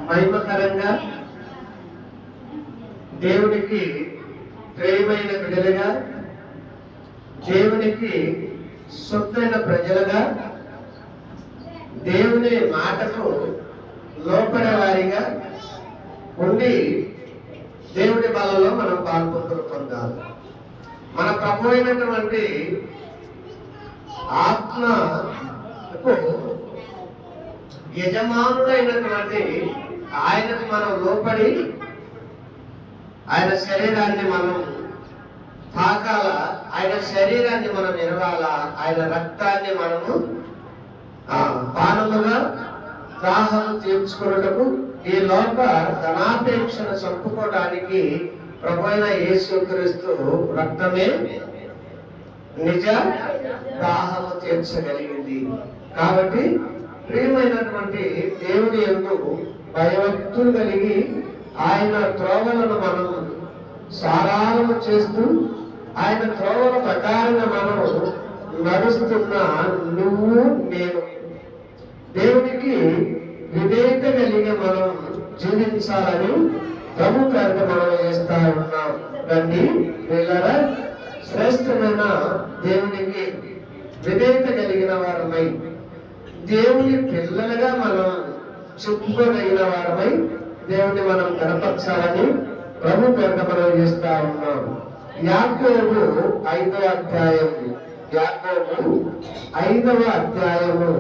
మహిమకరంగా దేవునికి ప్రియమైన బిడ్డలుగా, దేవునికి సొత్తైన ప్రజలుగా, దేవుని మాటకు లోపడే వారిగా ఉండి దేవుడి బలలో మనం పాల్పొందాలి. మన ప్రభు అయినటువంటి ఆత్మకు యజమానుడైనటువంటి ఆయనకు మనం లోపడి ఆయన శరీరాన్ని మనం తాకాల, ఆయన శరీరాన్ని మనం ఎరవాల, ఆయన రక్తాన్ని మనము పానముగా దాహం తీర్చుకున్నటకు ఈ లోక ధనాపేక్షను చంపుకోవడానికి ప్రభు అయిన యేసుక్రీస్తు రక్తమే నిజ దాహము తీర్చగలిగింది. కాబట్టి ప్రియమైనటువంటి దేవుని యందు భయభక్తులు కలిగి ఆయన త్రోవలను మనం సారాలము చేస్తూ ఆయన త్రోవల ప్రకారంగా మనం నడుస్తున్న నువ్వు నేను దేవునికి విధేయత కలిగి మనం జీవించాలని ప్రభు పేరిట మనం చేస్తా ఉన్నాం. రండి వీళ్ళరా, శ్రేష్టమైన దేవునికి విధేయత కలిగిన వారమై దేవుని పిల్లలుగా మనం చెప్పుకోగలిగిన వారమై దేవుని మనం కనపరచాలని ప్రభు పేరిట మనం చేస్తా ఉన్నాం. యాకోబు 5వ అధ్యాయము, యాకోబు 5వ అధ్యాయము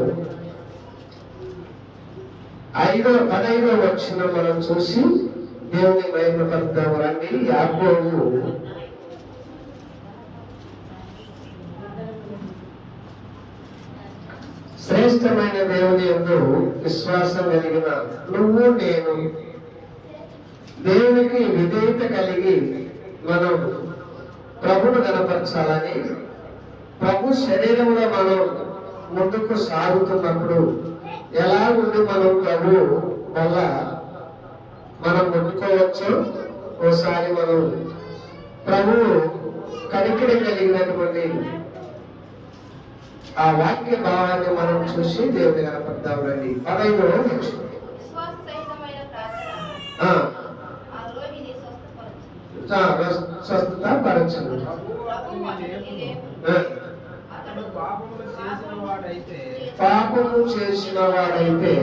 15వ వచనం మనం చూసి దేవుని మహిమపడతాము. రండి, యాకోబు శ్రేష్టమైన దేవుని యందు విశ్వాసం కలిగిన నువ్వు నేను దేవునికి విధేయత కలిగి మనం ప్రభును కనపరచాలని, ప్రభు శరీరంలో మనం ముందుకు సాగుతున్నప్పుడు ఎలా ఉండి మనం ప్రభు వల్ల మనం ముట్టుకోవచ్చు. ఓసారి మనం ప్రభు కనికిడి కలిగినటువంటి ఆ వాక్య భావాన్ని మనం చూసి దేవుని కనపడతాం. రండి 15వ వచనం. స్వస్థత పరచను. పాపము చేసిన వాడైతే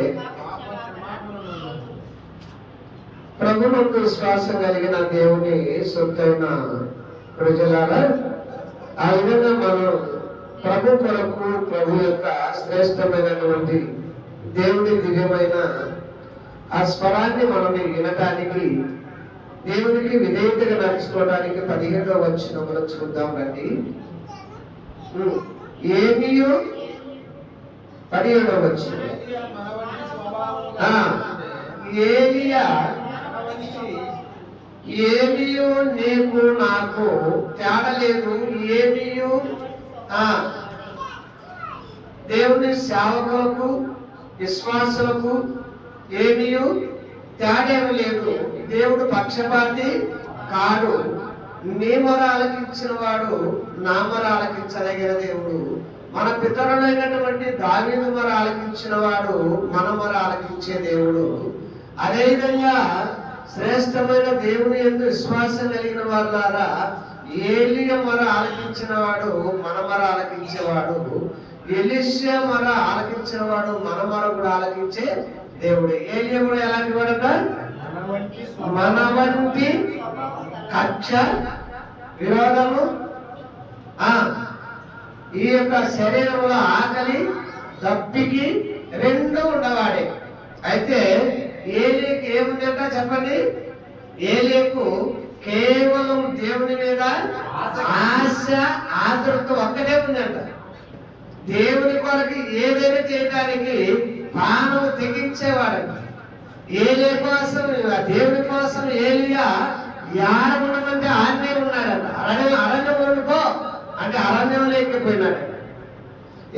ప్రభువుకు విశ్వాసం కలిగిన దేవుని సొత్తైన ప్రజలారా, ఆ విధంగా మనం ప్రభు కొరకు ప్రభు యొక్క శ్రేష్టమైనటువంటి దేవుని దివ్యమైన ఆ స్వరాన్ని మనం వినటానికి, దేవునికి విధేయతగా నడుచుకోవడానికి 15వ వచనం మనం చూద్దాం. రండి, ఏమియో 17వ వచనం. ఏలియా ఏమియో నీకు నాకు తేడలేదు, ఏమియో దేవుని సేవకులకు విశ్వాసులకు ఏమియో తేడేమి లేదు. దేవుడు పక్షపాతి కాడు. నీ మొర ఆలకించిన వాడు నా మొర ఆలకించదగిన దేవుడు. మన పితరులైనటువంటి దావీదు మొర ఆలకించిన వాడు మన మొర ఆలకించే దేవుడు. అదేవిధంగా శ్రేష్టమైన దేవుని యందు విశ్వాసం కలిగిన వాళ్ళారా, ఏలియా మొర ఆలకించిన వాడు మన మొర ఆలకించేవాడు, ఎలీషా మొర ఆలకించిన వాడు మన మొర కూడా ఆలకించే దేవుడు. ఏలియా కూడా ఎలాంటి వాడట? మన వంటి కక్ష విరోధము, ఈ యొక్క శరీరంలో ఆకలి దప్పికి రెండు ఉండవాడే. అయితే ఏలియాకి ఏముందంట చెప్పండి? ఏలియాకు కేవలం దేవుని మీద ఆశ ఆతృత ఒక్కటే ఉందంట. దేవుని కొరకు ఏదైనా చేయడానికి ప్రాణం తెగించేవాడంట. ఏలియా కోసం, దేవుని కోసం ఏలియా యాడ ఉండమంటే ఆన్నే ఉన్నాడంట. అరణ్యం ఉండిపో అంటే అరణ్యం లేకపోయినాడు.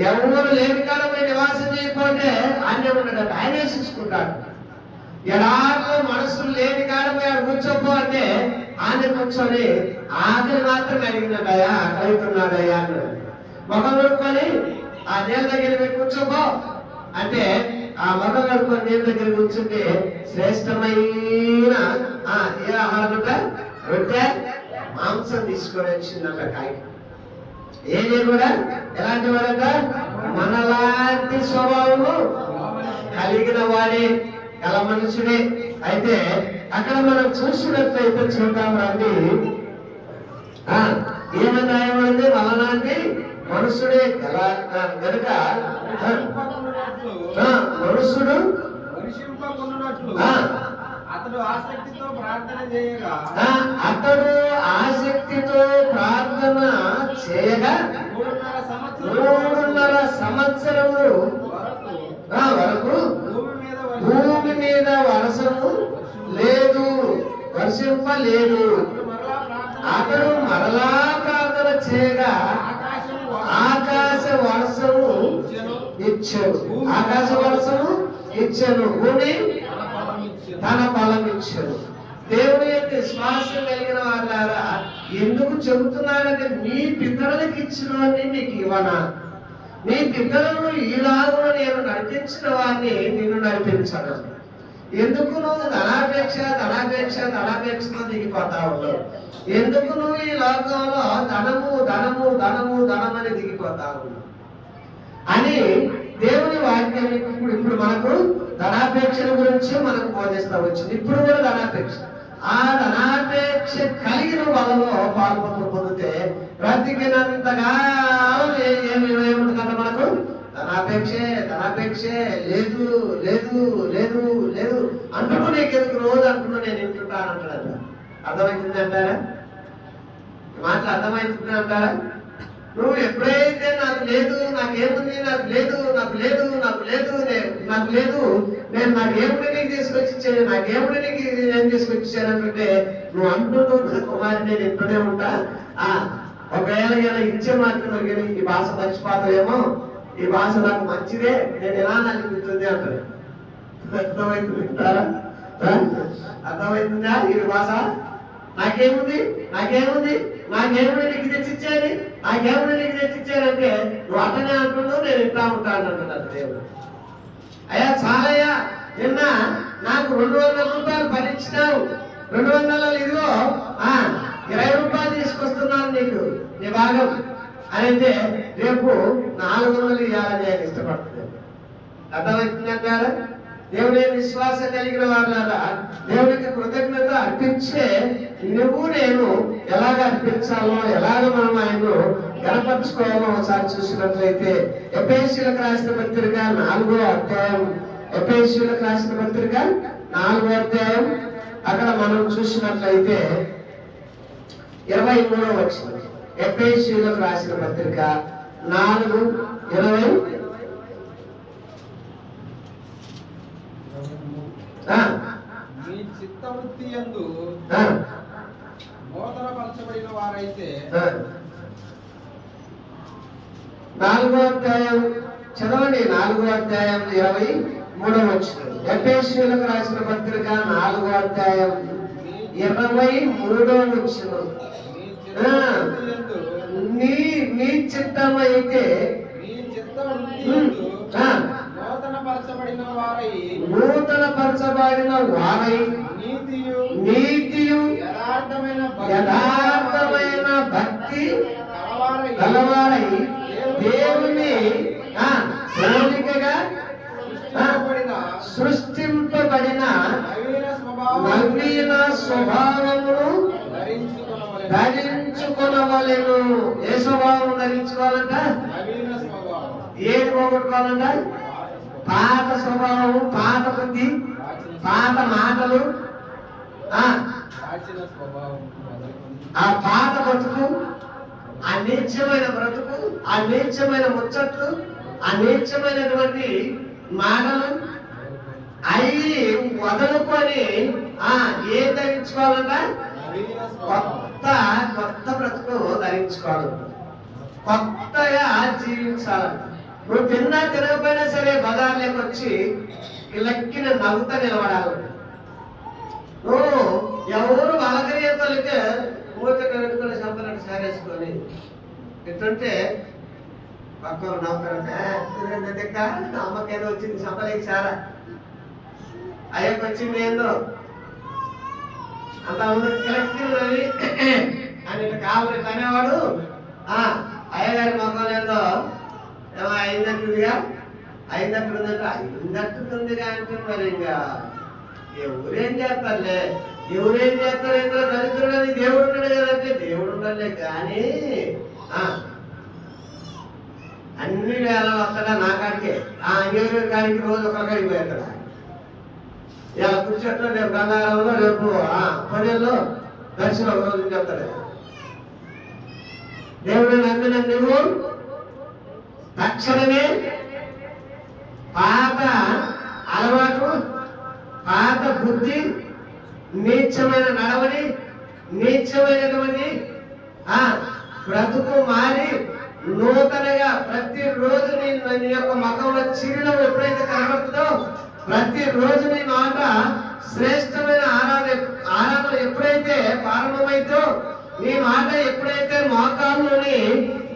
ఎవరు లేని కాలం నివాసం చేయకపోతే అన్యం ఉన్నాడంట. ఆయనే చూసుకుంటాడు. ఎడారిలో మనసులు లేని కాలం కూర్చోపో అంటే ఆయన కూర్చొని ఆకలి మాత్రం అడిగినట్టయా, కలుగుతున్నాడయ్యా అన్నాడు. ముఖం కొనుక్కొని ఆ నేల దగ్గర కూర్చోపో అంటే ఆ మొక్క కడుకొని నీళ్ళ దగ్గర కూర్చుంటే శ్రేష్టమైన ఏ ఆహారం అంట రొట్టె మాంసం తీసుకొని వచ్చిందంట కాయ. ఏది కూడా ఎలాంటి వాడంట మనలాంటి స్వభావము కలిగిన వాడే, గల మనుషుడే. అయితే అక్కడ మనం చూసినట్లయితే చూద్దాం రండి. ఏమని రాయబడింది? మనలాంటి మనుషుడే గనుక మనుషుడు అతడు ఆసక్తితో ప్రార్థన చేయగా అతడు ఆసక్తితో ప్రార్థన చేయగా 3.5 సంవత్సరములు వరకు భూమి మీద వర్షము లేదు, వర్షింపలేదు. అతడు మరలా ప్రార్థన చేయగా ఆకాశ వర్షము ఇచ్చాడు, ఆకాశ వర్షము ఇచ్చాను, భూమి తన ఫలం ఇచ్చాడు. దేవుని యొక్క విశ్వాసం కలిగిన వాళ్ళారా, ఎందుకు చెబుతున్నాడంటే నీ పితరులకు ఇచ్చినవన్నీ నీకు ఇవ్వనా? నీ పితరులను ఈలాగా నేను నడిపించిన వారిని నిన్ను నడిపించను. ఎందుకు నువ్వు ధనాపేక్షలో దిగిపోతా ఉన్నావు? ఎందుకు నువ్వు ఈ లోకంలో ధనమని దిగిపోతా ఉన్నావు అని దేవుని వాక్యం ఇప్పుడు మనకు ధనాపేక్షల గురించి మనకు బోధిస్తా వచ్చింది. ఇప్పుడు కూడా ధనాపేక్ష, ఆ ధనాపేక్ష కలిగిన వాళ్ళలో పాల్పొందు పొందితే బ్రతికినంతగా ఏముంటుందంట మనకు? ధనాపేక్షే లేదు లేదు లేదు లేదు అంటున్నా. నీకెందుకు రోజు అంటున్నా నేను వింటుంటాను అంటాడు. అర్థమవుతుంది అంటారా? మాటలు అర్థమవుతుంది అంటారా? నువ్వు ఎప్పుడైతే నాకు లేదు, నాకేముంది, నాకు లేదు నేను నాకేముడి నీకు తీసుకొచ్చి ఇచ్చాను, నాకేముడి నీకు నేను తీసుకొచ్చి ఇచ్చానంటే నువ్వు అంటున్నావు కుమారి నేను ఇంటూనే ఉంటా. ఒకవేళ ఇచ్చే మాత్రం ఈ భాష మర్చిపోతావేమో, ఈ భాష నాకు మంచిదే, నేను ఎలా అనిపిస్తుంది అంటారు. అర్థమవుతుంటారా? అర్థమవుతుందా? ఈ భాష నాకేముంది నీకు తెచ్చిచ్చాను, నీకు తెచ్చిచ్చానంటే నువ్వు అట్టనే అంటున్నావు, నేను ఇంటా ఉంటాను అంటున్నాడు దేవుడు. అయ్యా చాలయ్యా, నిన్న నాకు 200 రూపాయలు భరించినావు, 200 ఇదిగో 20 రూపాయలు తీసుకొస్తున్నాను నీకు నీ భాగం అని అంటే రేపు 400 ఇవ్వాలని ఆయన ఇష్టపడుతుంది. అర్థమవుతుందంటారా? దేవుని విశ్వాసం కలిగిన వాళ్ళారా, దేవునికి కృతజ్ఞత అర్పించే నువ్వు నేను ఎలాగ అర్పించాలో, ఎలాగ మనం ఆయన గణపరచుకోవాలో ఒకసారి చూసినట్లయితే ఎఫెసీయులకు రాసిన పత్రిక 4వ అధ్యాయం, ఎఫెసీయులకు రాసిన పత్రిక 4వ అధ్యాయం అక్కడ మనం చూసినట్లయితే 23వ వచనం. ఎఫెసీయులకు రాసిన పత్రిక 4:20. మీ చిత్తవృత్తి యందు నూతనపరచబడిన వారైతే 4వ అధ్యాయం చదవండి. 4వ అధ్యాయం 23వ వచనం. ఎఫెసీయులకు రాసిన పత్రిక 4వ అధ్యాయం 23వ వచనం. నీ చిత్తమైతే నూతనపరచబడిన వారై నీతియు యథార్థమైన భక్తి కలవారై దేవుని పోలికగా సృష్టింపబడిన నవీన స్వభావమును ధరించుకొనవలెను. ఏ స్వభావం ధరించుకోవాలంట? ఏది పోగొట్టుకోవాలంట? పాత స్వభావం, పాత బుద్ధి, పాత మాటలు, ఆ పాత బతుకు, ఆ నీచమైన బ్రతుకు, ఆ నీచమైన ముచ్చట్లు, ఆ నీచమైనటువంటి మాటలు అవి వదులుకొని ఏం ధరించుకోవాలంట? కొత్త బ్రతుకు ధరించుకోవాలి, కొత్తగా జీవించాలంట. నువ్వు తిన్నా తినకపోయినా సరే బజార్లోకి వచ్చి లెక్కిన నవ్వుతా నిలబడాలి. నువ్వు ఎవరు వలకరియతలకి మూత కట్టుకొని సంపన్నట్టు సారేసుకొని ఇటుంటే పక్కన నవ్వుతారంటే అమ్మకేదో వచ్చింది సంపలేకి సారా అయ్యకు వచ్చింది ఏందో అంత కలెక్టివ్ అని కావాలి అనేవాడు అయ్యగారి మొక్కలు ఏందో ఏమో అయిందట్టుందిగా అయిందట్టుందిగా అంటే మరి ఇంకా ఎవరేం చేస్తారులే ఎవరేం చేస్తారు ఇందులో దరిద్రుడు అని దేవుడు ఉన్నాడు కదంటే దేవుడు ఉండాలే కానీ అన్ని వేళ వస్తాడా నా కాడికే అంగేశ్వరి కాడికి రోజు ఒకరికాడికి పోయేస్తాడా ఇలా కూర్చోట్లో రేపు గంగారంలో రేపు పదేళ్ళు దర్శనం ఒక రోజు చెప్తాడు దేవుడు నమ్మిన నువ్వు తక్షణమే పాత అలవాటు పాత బుద్ధి నీచమైన నడవడి నీచమైనటువంటి బ్రతుకు మారి నూతనగా ప్రతిరోజు నీ యొక్క ముఖంలో చిరునవ్వు ఎప్పుడైతే కనబడుతుందో ప్రతిరోజు నీ మాట శ్రేష్టమైన ఆరాధన ఎప్పుడైతే ప్రారంభమైందో నీ మాట ఎప్పుడైతే మోకాల్లోని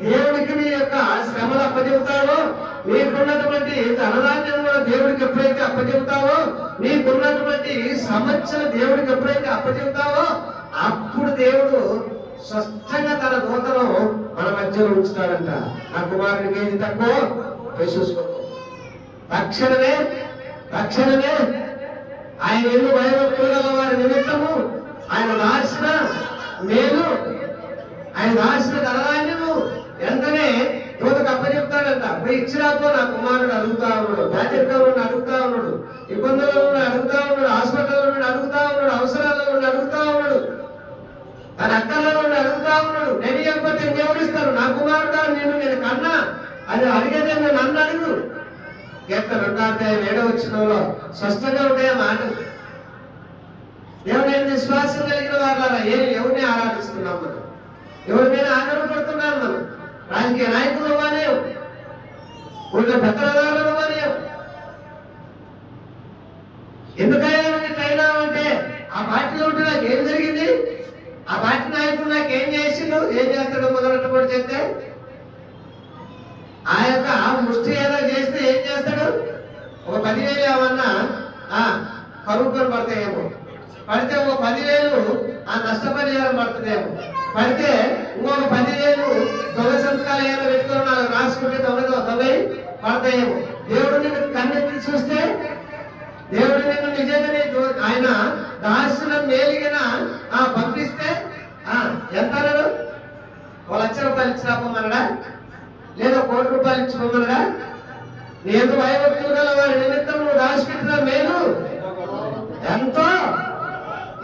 దేవుడికి నీ యొక్క శ్రమలు అప్పచెబుతావో నీకున్నటువంటి ధనధాన్యం కూడా దేవుడికి ఎప్పుడైతే అప్పచెబుతావో నీకున్నటువంటి సమస్యలు దేవుడికి ఎప్పుడైతే అప్పచెబుతావో అప్పుడు దేవుడు స్పష్టంగా తన దూతను మన మధ్యలో ఉంచుతాడంట. నా కుమారుడికి ఏది తక్కువ చూసుకో. తక్షణమే ఆయన ఎన్ని భయభక్తులు గల వారి నిమిత్తము ఆయన రాసిన మేలు ఆయన రాసిన ధనధాన్యము వెంటనే దూతకు అప్పచెప్తాడంట. పోయి ఇచ్చిరాకో నా కుమారుడు అడుగుతా ఉన్నాడు, బాధ్యతగా నుండి అడుగుతా ఉన్నాడు, ఇబ్బందుల్లో నుండి అడుగుతా ఉన్నాడు, హాస్పిటల్లో నుండి అడుగుతా ఉన్నాడు, అవసరాల నుండి అడుగుతా ఉన్నాడు, తన అక్కల నుండి అడుగుతా ఉన్నాడు. నేను ఇవ్వకపోతే ఎవరిస్తారు? నా కుమారుడు నేను కన్నా అది అడిగేదే నన్ను అడుగు. కీర్తన 2:7 స్పష్టంగా ఉంటాయి మాటలు. దేవుని విశ్వాసం కలిగిన వాళ్ళారా ఎవరిని ఆరాధిస్తున్నాం మనం? ఎవరి మీద ఆధారపడుతున్నాం మనం? రాజకీయ నాయకులు అనే ఊళ్ళో పెద్దలు అనే ఎందుకైనా అంటే ఆ పార్టీలో ఉంటే నాకు ఏం జరిగింది, ఆ పార్టీ నాయకుడు నాకు ఏం చేసిండు, ఏం చేస్తాడో మొదలెట్టబడి చెప్తే ఆ యొక్క ముష్టి ఏదో చేస్తే ఏం చేస్తాడు? ఒక 10,000 ఏమన్నా కరువు పడతాయేమో, పడితే ఒక 10,000 నష్టపరిహారం పడుతుందేమో, పడితే ఇంకొక 10,000 దొంగ సంతకాలు ఏమైనా పెట్టుకుని నాకు రాసుకుంటే దొంగ పడతాయేమో. దేవుడు నిన్ను కన్నెత్తి చూస్తే దేవుడు నిన్ను నిజంగానే ఆయన దాసిన మేలిగిన పంపిస్తే ఎంత అన్నాడు? 1,00,000 ఇచ్చినాపమనడా లేదా 1,00,00,000 రూపాయలు ఇచ్చిపోమనడా? నేను భయభక్తులు గల వారి నిమిత్తం నువ్వు దాచిపెట్టిన మేలు ఎంతో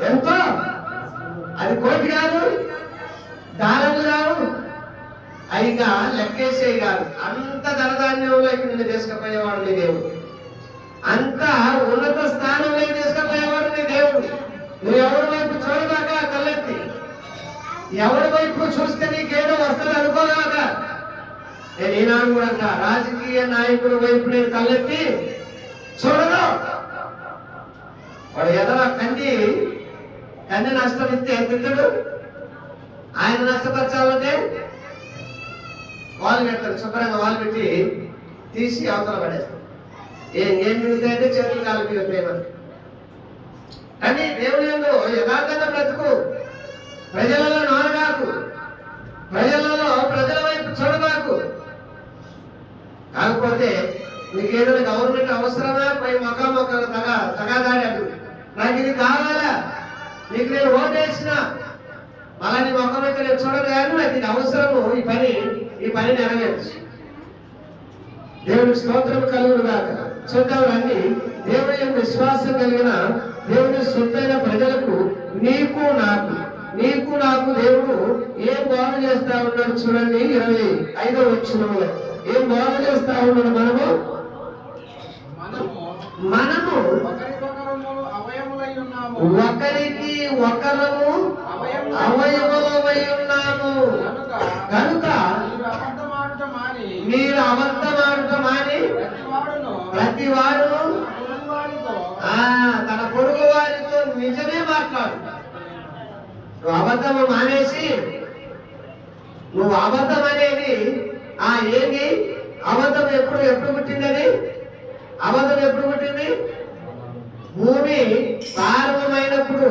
ఎంతో. అది 1,00,00,000 కాదు, దానములు కాదు, అయిగా లెక్కేసేవి కాదు. అంత ధనధాన్యంలోకి నిన్ను తీసుకుపోయేవాడు నీ దేవుడు, అంత ఉన్నత స్థానంలోకి తీసుకుపోయేవాడు నీ దేవుడు. నువ్వు ఎవరి వైపు చూడదాకా కళ్ళెత్తి, ఎవరి వైపు చూస్తే నీకేదో వస్తుంది అనుకోదాకా. నేను ఈనాడు కూడా రాజకీయ నాయకుడి వైపు నేను కళ్ళెత్తి చూడదు. వాడు ఎదరా కన్ని నష్టం ఇస్తే ఎంత ఆయన నష్టపరచాలంటే వాళ్ళు పెడతారు, శుభ్రంగా వాళ్ళు పెట్టి తీసి అవతల పడేస్తారు. ఏం మిగులుతాయంటే చేతులు కాలు మీద ప్రేమ. కానీ దేవుని యందు యథార్థంగా బ్రతుకు, ప్రజలలో నానగాకు, ప్రజల వైపు చూడబాకు. కాకపోతే నీకు ఏదైనా గవర్నమెంట్ అవసరమా? పోయి మొక్క తగాదాడి అడుగు, నాకు ఇది కావాలా, నీకు నేను ఓటేసిన మళ్ళా నీ మొక్క మీద నేను చూడదు కానీ నాకు ఇది అవసరము, ఈ పని నెరవేర్చు. దేవుని స్తోత్రం కలుగును గాక. చూద్దాం రండి. దేవుని యొక్క విశ్వాసం కలిగిన దేవుని సొంతైన ప్రజలకు నీకు నాకు దేవుడు ఏం బాగు చేస్తా ఉన్నాడు చూడండి. 25వ వచనంలో ఏం బాగు చేస్తా ఉన్నాడు? మనము ఒకరికి ఒకరము అవయవమై ఉన్నాము కనుక మీరు అబద్ధమాడుట మాని ప్రతి వాడును తన పొరుగు వారితో నిజమే మాట్లాడు. నువ్వు అబద్ధము మానేసి, నువ్వు అబద్ధం అనేది ఏంటి అబద్ధం ఎప్పుడు పుట్టిందని? అబద్ధం ఎప్పుడు పుట్టింది? భూమి ప్రారంభమైనప్పుడు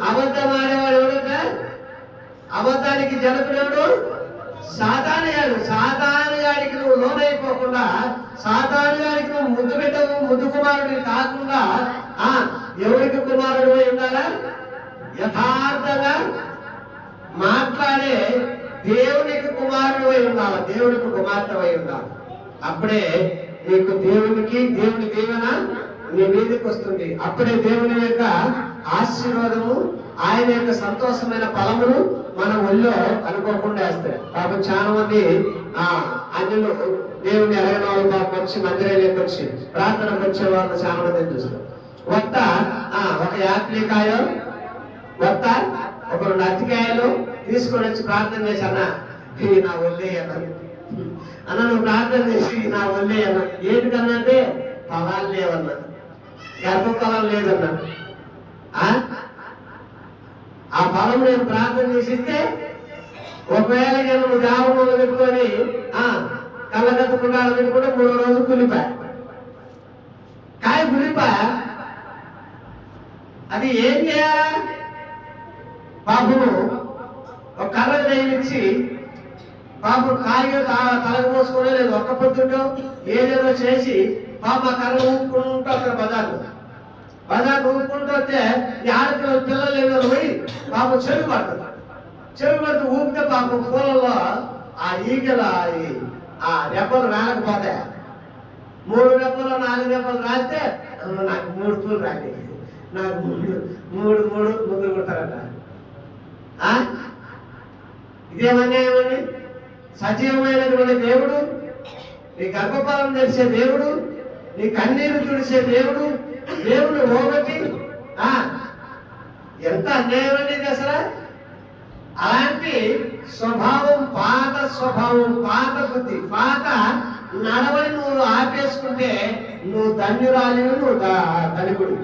అబద్ధం ఆడేవాడు ఎవడట? అబద్ధానికి జనకుడు ఎవడు? సాతాను గాడు. సాతాను గాడికి నువ్వు లోనైపోకుండా, సాతాను గాడికి నువ్వు ముద్దు పెట్టవు, ముద్దు కుమారుడిని కాకుండా ఎవరికి కుమారుడు అయి ఉండాలా? యథార్థంగా మాట్లాడే దేవునికి కుమారుడు అయి ఉండాలి, దేవునికి కుమార్తె అయి ఉండాలి. అప్పుడే నీకు దేవుని దీవెన నీ మీదకి వస్తుంది. అప్పుడే దేవుని యొక్క ఆశీర్వాదము, ఆయన యొక్క సంతోషమైన ఫలములు మన ఒళ్ళో అనుకోకుండా వేస్తాయి. పాపం చాలా మంది అన్యులు దేవుని ఎరగని వాళ్ళు పాపం వచ్చి మందిరాలకు వచ్చి ప్రార్థనకు వచ్చే వాళ్ళు చాలా మంది చూస్తారు. ఒక యాప్లికాయో వత్త ఒక 2 అరటికాయలు తీసుకొని వచ్చి ప్రార్థన చేసి అన్న నా ఒళ్ళే అన్న నువ్వు ప్రార్థన చేసి నా ఒళ్ళే అన్న. ఏంటికన్నా అంటే ఫలాలు లేవన్నా, గర్భఫలం లేదన్నా. ఆ ఫలం నేను ప్రార్థన చేసిస్తే ఒకవేళ నువ్వు దేవములు పెట్టుకొని కళ్ళగత్తుకుండా పెట్టుకుంటే 3వ రోజు కులిపాయ కాయ కులిపాయ. అది ఏం చేయాలా? పాపము ఒక కర్ర వేయించి పాపం కాయగా తలకు పోసుకునే లేదు, ఒక్క పొద్దుంటో ఏదేదో చేసి పాప కర్ర ఊపుకుంటూ అక్కడ బజారు ఊపుకుంటూ వస్తే ఈ ఆడపిల్లలు పిల్లలు ఏదో పోయి పాపం చెరుగు పడుతూ ఊపితే పాపం పూలలో ఆ ఈగల ఆ రెప్పలు రాలకపోతే 3 రెప్పలు 4 రెప్పలు రాస్తే నాకు 3 పూలు రాలి, నాకు 3 ముగ్గురు కొడతారట. ఇదేమన్యాయమండి? సజీవమైనటువంటి దేవుడు, నీ గర్భఫలం తెలిసే దేవుడు, నీ కన్నీరు తుడిసే దేవుడు, దేవుడు ఓగటి ఎంత అన్యాయం అండి ఇది అసలు. అలాంటి స్వభావం, పాత బుద్ధి, పాత నడవని నువ్వు ఆపేసుకుంటే నువ్వు ధన్యురాలివి, నువ్వు ధనికుడు.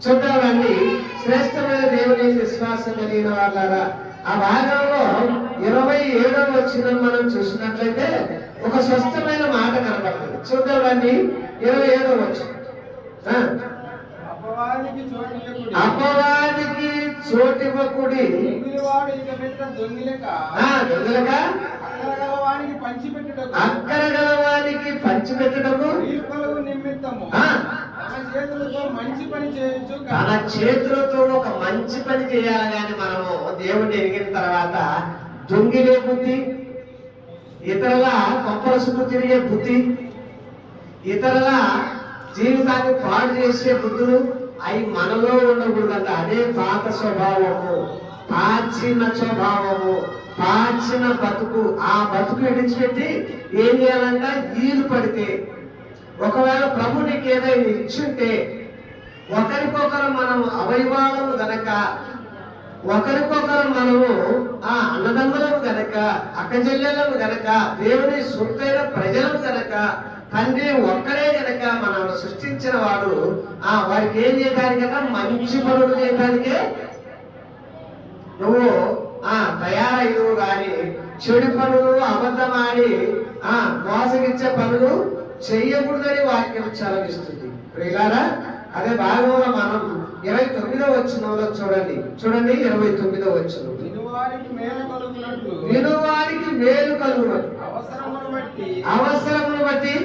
చూద్దామండి, శ్రేష్టమైన దేవుని విశ్వాసం కలిగిన వాళ్ళారా. ఆ భాగంలో 27వ వచనం మనం చూసినట్లయితే ఒక స్పష్టమైన మాట కనబడుతుంది. చూద్దామండి, 27వ వచనం. అపవాదికి చోటివ్వకుడి, అక్కరగలవానికి పంచిపెట్టుటకు తన చేతులతో ఒక మంచి పని చేయాలి. కానీ మనము దేవుడిని ఎరిగిన తర్వాత దొంగిలే బుద్ధి, ఇతరుల కొంపరసుకు తిరిగే బుద్ధి, ఇతరుల జీవితాన్ని పాడు చేసే బుద్ధులు అవి మనలో ఉండకూడదంట. అదే పాత స్వభావము, పాచిన బతుకు. ఆ బతుకు విడిచిపెట్టి ఏం చేయాలంట? ఈలు పడితే, ఒకవేళ ప్రభు నీకు ఏదైనా ఇచ్చుంటే ఒకరికొకరు మనం అవయవాలను గనక, ఒకరికొకరు మనము అన్నదమ్ములను గనక, అక్కచెల్లెలను గనక, దేవుని సొత్తైన ప్రజలను గనక, తండ్రి ఒక్కరే గనక మనం సృష్టించిన వాడు వారికి ఏం చేయడానికట? మంచి పనులు చేయడానికే నువ్వు తయారయ్యవు. కానీ చెడు పనులు, అబద్ధమాడి మోసగించే పనులు చెయ్యకూడదని వాక్యం చలవిస్తుంది. ప్రియులారా, అదే భాగంలో మనం 29వ వచనంలో చూడండి 29వ వచనం. వినువారికి మేలు కలుగునట్లు అవసరమును బట్టి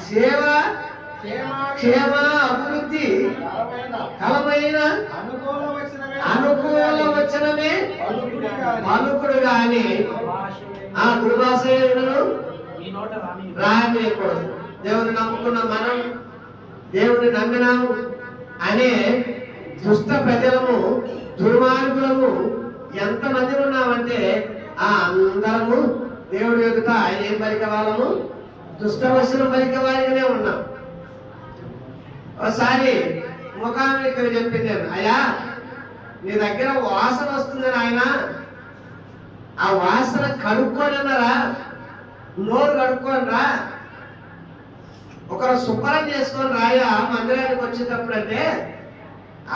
సేవ, క్షేమ, అభివృద్ధి కలమైన అనుకూల వచనమే పలుకుడు గాని దుర్భాషను రాయకూడదు. దేవుని నమ్ముకున్న మనం, దేవుని నమ్మినాము అనే దుష్ట ప్రజలము, దుర్మార్గులము ఎంతమంది ఉన్నామంటే అందరము దేవుడి ఎదుట ఏం పలికే వాళ్ళము? దుష్టవశనం పలికే వారిగానే ఉన్నాం. ఒకసారి ముఖానికి చెప్పింది, అయ్యా నీ దగ్గర వాసన వస్తుందని ఆయన ఆ వాసన కడుక్కొని అన్నారా, నోరు కడుక్కొని రా, ఒకరు శుభ్రం చేసుకొని రాయా మందిరానికి వచ్చేటప్పుడు అంటే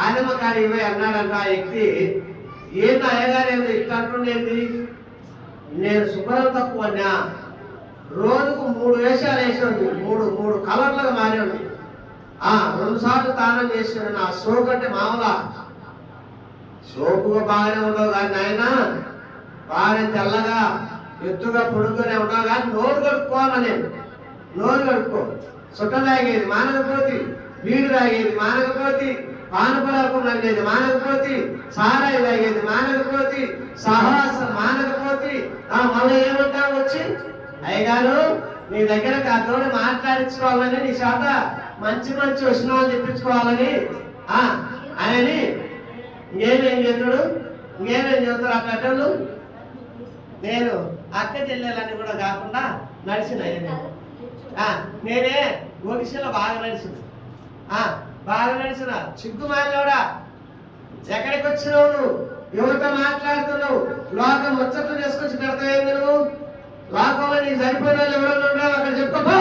ఆదిమకాడి ఇవే అన్నాడంట. ఆ వ్యక్తి, ఏంటి అయ్యగారు ఏంది ఇట్లా అంటుండేది, నేను శుభ్రం తక్కువన్నా, రోజుకు 3 వేషాలు వేసేవాడిని, మూడు మూడు కలర్లుగా మారేవాడిని. 2 సార్లు తానం చేసేవాడిని. ఆ సోకు అంటే మామూలా సోకుగా బాగానే ఉండవు కానీ నాయన బాగానే తెల్లగా ఎత్తుగా పొడుగునే ఉన్నావు కానీ నోరు కడుక్కోవాలా నేను. నోరు కడుక్కో. సుట్ట తాగేది మానకపోతే, బీడు తాగేది మానకపోతే, పానపరాకు నల్లేది మానకపోతే, సారాయి తాగేది మానకపోతే, సహవాసం మానకపోతే, మళ్ళీ ఏమంటావు వచ్చి అయ్యగారు నీ దగ్గర కాతోని మాట్లాడించుకోవాలని, నీ చేత మంచి మంచి వచనాలు తెప్పించుకోవాలని అని ఇంకేమేం చెప్తాడు, ఇంకేమేం చెబుతాడు అట్లా. నేను అక్క చెల్లెలని కూడా కాకుండా నడిచిన నేనే ఒడిశలో బాగా నడిచిన బాగా నడిచిన చిగ్గుమాలోడా ఎక్కడికి వచ్చినావు నువ్వు? ఎవరితో మాట్లాడుతున్నావు? లోకం ముచ్చట్లు చేసుకొచ్చి పెడతాయింది నువ్వు. లోకంలో నీకు సరిపోయిన వాళ్ళు ఎవరన్నా ఉన్నావు అక్కడ చెప్పుకోపో.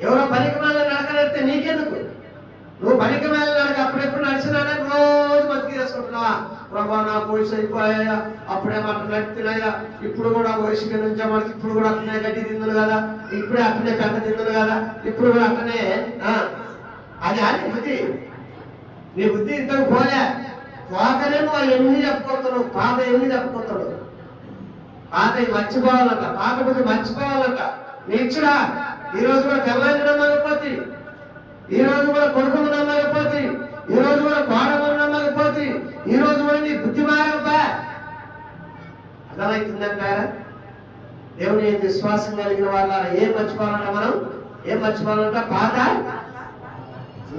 ఎవరో పనికి మాల నడకనడితే నీకెందుకు? నువ్వు పనికి మాల నడక అప్పుడెప్పుడు నడిచినానే రోజు బతికి చేసుకుంటున్నావా? ప్రభా నా పోలీసు అయిపోయా, అప్పుడేమాట నడిపినాయా, ఇప్పుడు కూడా వయసుకి నుంచే మనకి ఇప్పుడు కూడా అట్లనే గడ్డి తిందులు కదా, ఇప్పుడే అట్లనే పెద్ద తిందులు కదా, ఇప్పుడు కూడా అట్లనే అది నీ బుద్ధి. నీ బుద్ధి ఇంతకు పోలే. పోకనే నువ్వు ఎన్ని చెప్పుకుంటున్నావు, పాత ఎన్ని చెప్పుకుంటున్నావు. పాత మర్చిపోవాలంట, పాత బుద్ధి మర్చిపోవాలంట. నీచుడా ఈ రోజు కూడా తెల్లని నమ్మకపోతే, ఈ రోజు కూడా కొడుకులు నమ్మకపోతే, ఈ రోజు కూడా కోడలు నమ్మకపోతే, ఈ రోజు కూడా నీ బుద్ధి మారబ్బా. అర్థమవుతుందంటారా? దేవుని విశ్వాసం కలిగిన వాళ్ళ ఏం మర్చిపోవాలంట? మనం ఏం మర్చిపోవాలంట? పాత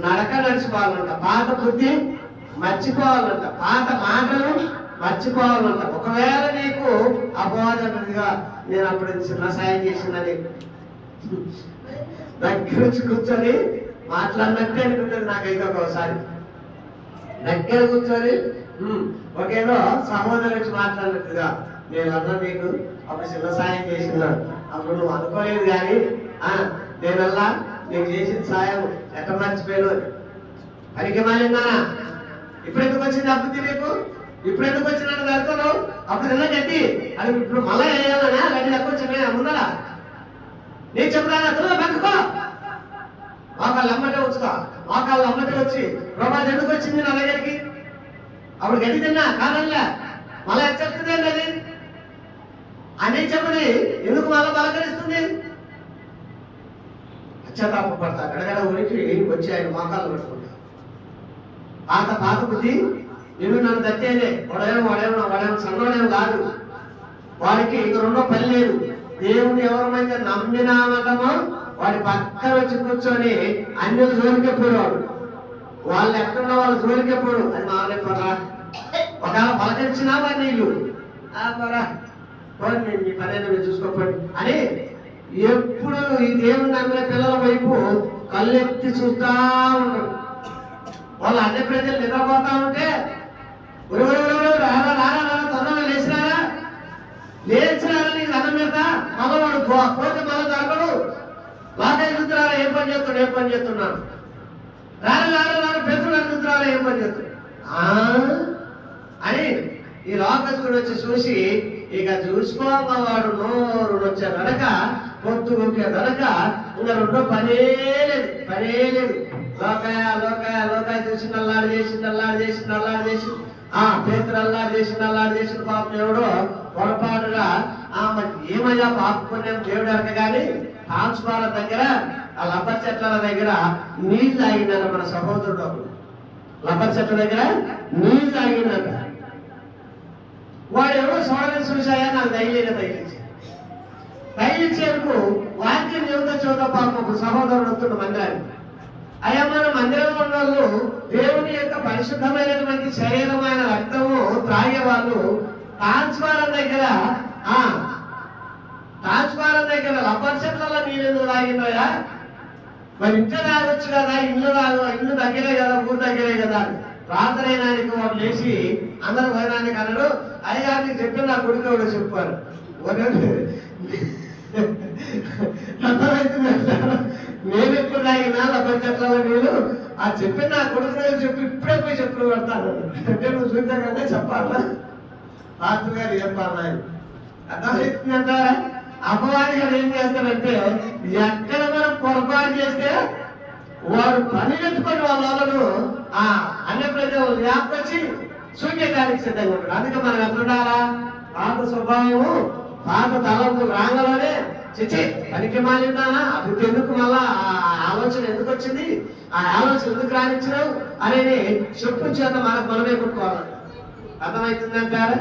నడక నడిచిపోవాలంట, పాత బుద్ధి మర్చిపోవాలంట, పాత మాటలు మర్చిపోవాలంట. ఒకవేళ నీకు అబోధనగా నేను అప్పుడు చిన్న సాయం చేసిందని దగ్గర వచ్చి కూర్చొని మాట్లాడినట్టే అనుకుంటుంది నాకైతే. ఒకసారి దగ్గర కూర్చొని ఒకేదో సహోదరు వచ్చి మాట్లాడినట్టుగా నేను అన్నా నీకు అప్పుడు చిన్న సాయం చేసినాను. అప్పుడు నువ్వు అనుకోలేదు కానీ నేనల్లా నీకు చేసిన సాయం ఎట్ట మర్చిపోయాను. పనికి మాలిందానా? ఇప్పుడు ఎందుకు వచ్చింది అభివృద్ధి నీకు? ఇప్పుడు ఎందుకు వచ్చినట్టు కడతాను? అప్పుడు తిన్న గడ్డి అది ఇప్పుడు మళ్ళా వేయాలనా? గడ్డి తక్కువ వచ్చినాయి ముందరా నేను చెప్తాను. త్వరగా పట్టుకో, మోకాళ్ళు అమ్మటే వచ్చుకో. మోకాళ్ళు అమ్మటే వచ్చి ప్రభా ఎందుకు వచ్చింది నా దగ్గరికి? అప్పుడు గడ్డి తిన్నా కాదల్లా మళ్ళా చెప్తుంది అది అని చెప్పని ఎందుకు మళ్ళా బలకరిస్తుంది? పశ్చాత్తాపడతా గడగడ ఉనికి వచ్చి ఆయన మోకాళ్ళు పట్టుకుంటా. పాత బుద్ధి నిన్ను నన్ను తట్టేదే. వాడేమో సన్నోడేమో కాదు. వాడికి ఇక రెండో పని లేదు. దేవుని ఎవరైతే నమ్మినామటమో వాడి పక్కన వచ్చి కూర్చొని అన్ని జోలికెప్పుడు వాళ్ళు ఎక్కడున్న వాళ్ళు జోలికెప్పుడు అది మామూలే పొరా. ఒకవేళ పలకరించినా వాడి నీళ్ళు పొరా పోండి మీ పని మీరు చూసుకోపోండి అని ఎప్పుడు ఈ దేవుని నమ్మిన పిల్లల వైపు కళ్ళెత్తి చూస్తా ఉంటాడు. వాళ్ళు అన్ని ప్రజలు నిద్రపోతా ఉంటే తొందరగా లేచినారా లేచినారా నీకు అన్నం పెడతా మగవాడు కోటి మగ దొరకడు. లాగా ఎదుగుతున్నారా ఏం పని చేస్తున్నాడు రాను పెద్దలు ఎదుగుతున్నారా ఏం పని చేస్తున్నాడు అని ఈ లోకస్తుడు వచ్చి చూసి ఇక చూసుకోవాడు నోరు వచ్చే కనుక పొత్తు కొక్కే కనుక ఇంకా రెండో పనే లేదు. లోకాయ చూసి నల్లాడు చేసి పేతురు అల్లాడు చేసి పాపం ఎవడో పొరపాటుగా ఏమయ్యా పాపుకునేం దేవుడు అరక కానీ హాన్స్పాల దగ్గర ఆ లబ్బర్ చెట్ల దగ్గర నీళ్ళు తాగిందట మన సహోదరుడు. లబ్బర్ చెట్ల దగ్గర నీళ్ళు తాగిందట. వాడు ఎవరో చూడని చూసాయా నాకు తగిలించేందుకు వాక్యం చెబుతా పాపం సహోదరుడు వస్తుండు మందిరానికి. అయ్యా మన మందిరంలో ఉన్న వాళ్ళు దేవుని యొక్క పరిశుద్ధమైనటువంటి శరీరమైన రక్తము త్రాగే వాళ్ళు ట్రాన్స్ఫారం దగ్గర లబ్బర్ చెట్లలో నీళ్ళు తాగినాయా? మరి ఇంట్లో తాగొచ్చు కదా, ఇల్లు దగ్గరే కదా, ఊరు దగ్గరే కదా. ప్రార్థనైనానికి వాడు లేచి అందరూ పోయినానికి అన్నాడు. అయ్యగారికి చెప్పి నా కొడుకు ఎవడో చెప్పారు. నేను ఎప్పుడు తాగినా లబ్బర్ చెట్లలో నీళ్ళు చెప్పి నా కొడుకు చెప్పి ఇప్పుడే పోయి చెప్పులు పెడతాను అంటే నువ్వు చూద్దాం కదా చెప్పాలా? పాత్ర గారు చెప్పాలి. అర్థమవుతుందంటారా? అపవాదిగా ఏం చేస్తాడంటే ఎక్కడ మనం పొరపాటు చేస్తే వాడు పని పెట్టుకొని వాళ్ళను ఆ అన్య ప్రజలు వ్యాప్తి శూన్యకానికి సిద్ధంగా ఉంటాడు. అందుకే మనం ఎట్లుండాలా? పాత స్వభావము పాత తలంపు రాగలోనే చిచ్చి పనికి మాలిందానా ఆ బుద్ధి ఎందుకు, మళ్ళా ఆ ఆలోచన ఎందుకు వచ్చింది, ఆ ఆలోచన ఎందుకు రానిచ్చినావు అనేది చెప్పు చేత మనమే కొట్టుకోవాలి. అర్థమవుతుందంటారా?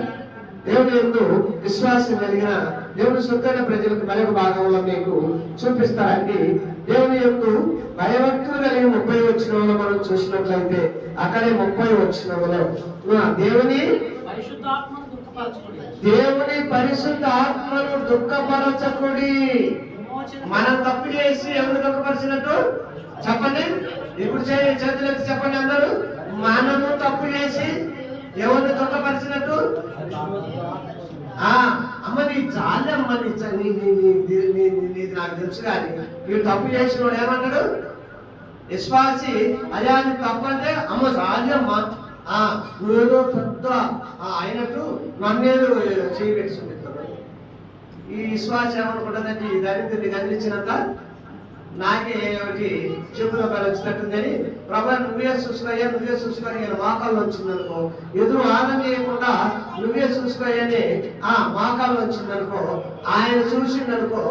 దేవుని యందు విశ్వాసం కలిగిన దేవుని సొంతైన ప్రజలకు మరొక భాగంలో మీకు చూపిస్తారండి. దేవుని యందు భయభక్తులు కలిగిన 30 వచనంలో మనం చూసినట్లయితే అక్కడే 30 వచనంలో దేవుని పరిశుద్ధ ఆత్మను దుఃఖపరచకుడి. మనం తప్పు చేసి ఎవరు దుఃఖపరిచినట్టు చెప్పండి. ఇప్పుడు చేతులు ఎత్తి చెప్పండి అందరూ. మనము తప్పు చేసి ఎవరిని దుఃఖపరిచినట్టు? అమ్మ నీ చాలే అమ్మ నీది నాకు తెలుసు. కానీ వీడు తప్పు చేసిన వాడు ఏమంటాడు? విశ్వాసి అయ్యా నీ తప్పు అంటే అమ్మ చాలే అమ్మ నువ్వేదో పెద్ద అయినట్టు నన్నేదో చేయబెట్టుకుంటాడు. ఈ విశ్వాసం ఏమనుకుంటుందంటే ఈ దరిద్రుని కదిలించినంత నాకే ఒకటి చెప్పులో వచ్చినట్టుందని ప్రభా నువ్వే చూసుకోయ్యా మోకాళ్ళు వచ్చిందనుకో, ఎదురు ఆదం చేయకుండా నువ్వే చూసుకోయ్యని మోకాళ్ళు వచ్చిందనుకో, ఆయన చూసిందనుకో,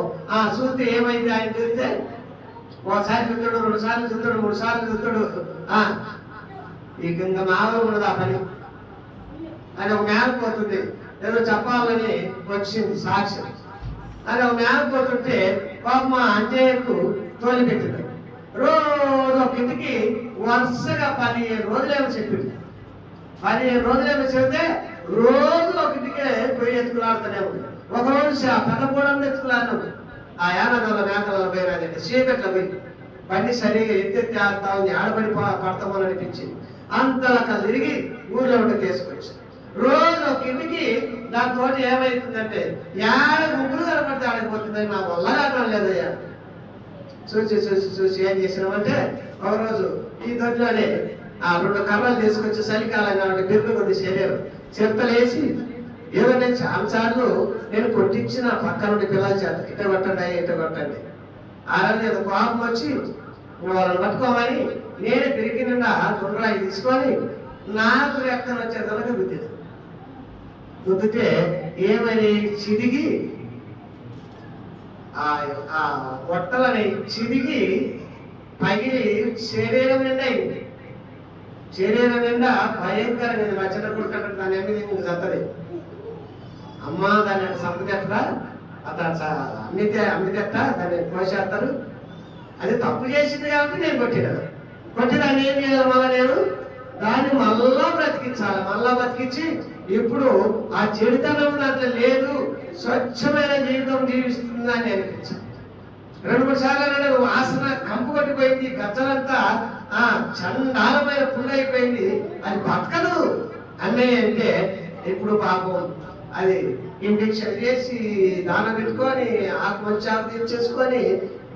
చూస్తే ఏమైంది? ఆయన చూస్తే ఒకసారి చూస్తాడు, 2 సార్లు చూస్తాడు, 3 సార్లు చూస్తాడు. ఇక ఇంకా మాలో ఉండదు ఆ పని. అది ఒక మేకపోతుంది ఏదో చెప్పాలని వచ్చింది సాక్షి. అది ఒక మేకపోతుంటే పాప అంజయ్యకు తోలిపెట్టింది. రోజు ఒక ఇంటికి వరుసగా 15 రోజులేమో చెప్పింది. 15 రోజులేమో చెబితే రోజు ఒక ఇంటికే పోయి ఎత్తుకులాడుతూనే ఉంది. ఒకరోజు పెద్దపూడంలో ఎత్తుకులాడినాము. ఆ యానగల మేకలలో పోయినాదంటే చీకట్లో పోయి బండి సరిగా ఎత్తెత్తి ఆడుతా ఉంది. ఆడబడి పడతామని అనిపించింది. అంతలా తిరిగి ఊర్లో ఉంటే తీసుకొచ్చి రోజు ఒక ఇంటికి దాంతో ఏమైతుందంటే ఏడ ముగ్గురు కనపడితే ఆడిపోతుందని నా వల్ల కావడం లేదయ్యా. చూసి ఏం చేసినామంటే ఒకరోజు ఈ దొడ్లోనే 2 కర్రలు తీసుకొచ్చి చలికాలం కాబట్టి బిర్రు కొద్ది శరీరం చెత్తలేసి ఏదో నేను చాలాసార్లు నేను కొట్టించిన పక్క నుండి పిల్లల చేత ఇట కొట్టండి ఆ రోజు ఏదో కోపం వచ్చి వాళ్ళని పట్టుకోమని నేనే పిరికి నిండా గుండ్రాయి తీసుకొని నాకు రెక్కన వచ్చేదానికి గుద్దితే ఏమని చిరిగి ఆ బొట్టలని చిరిగి పగిలి శరీరం నిండా అయింది. శరీరం నిండా భయంకరంగా మా చిన్న కొడుకు దాని ఎమ్మిది చత్తది. అమ్మ దాన్ని సంపదెట్టరా అతను అమ్మితెట్ట దాన్ని కోసేస్తారు. అది తప్పు చేసింది కాబట్టి నేను కొట్టి దాన్ని ఏం చేయాలి? మళ్ళా నేను దాన్ని మళ్ళా బ్రతికించి ఇప్పుడు ఆ చెడుతనం దాంట్లో లేదు, స్వచ్ఛమైన జీవితం జీవిస్తుందని అనిపించాను. 2-3 సార్లు అన్నాడు. వాసన కంపు కొట్టిపోయింది, గచ్చలంతా చండాలమైన పుండైపోయింది, అది బతకదు అన్నయ్య అంటే ఇప్పుడు పాపం అది ఇంజక్షన్ చేసి దాన పెట్టుకొని ఆత్మహత్యాలు తీర్చేసుకొని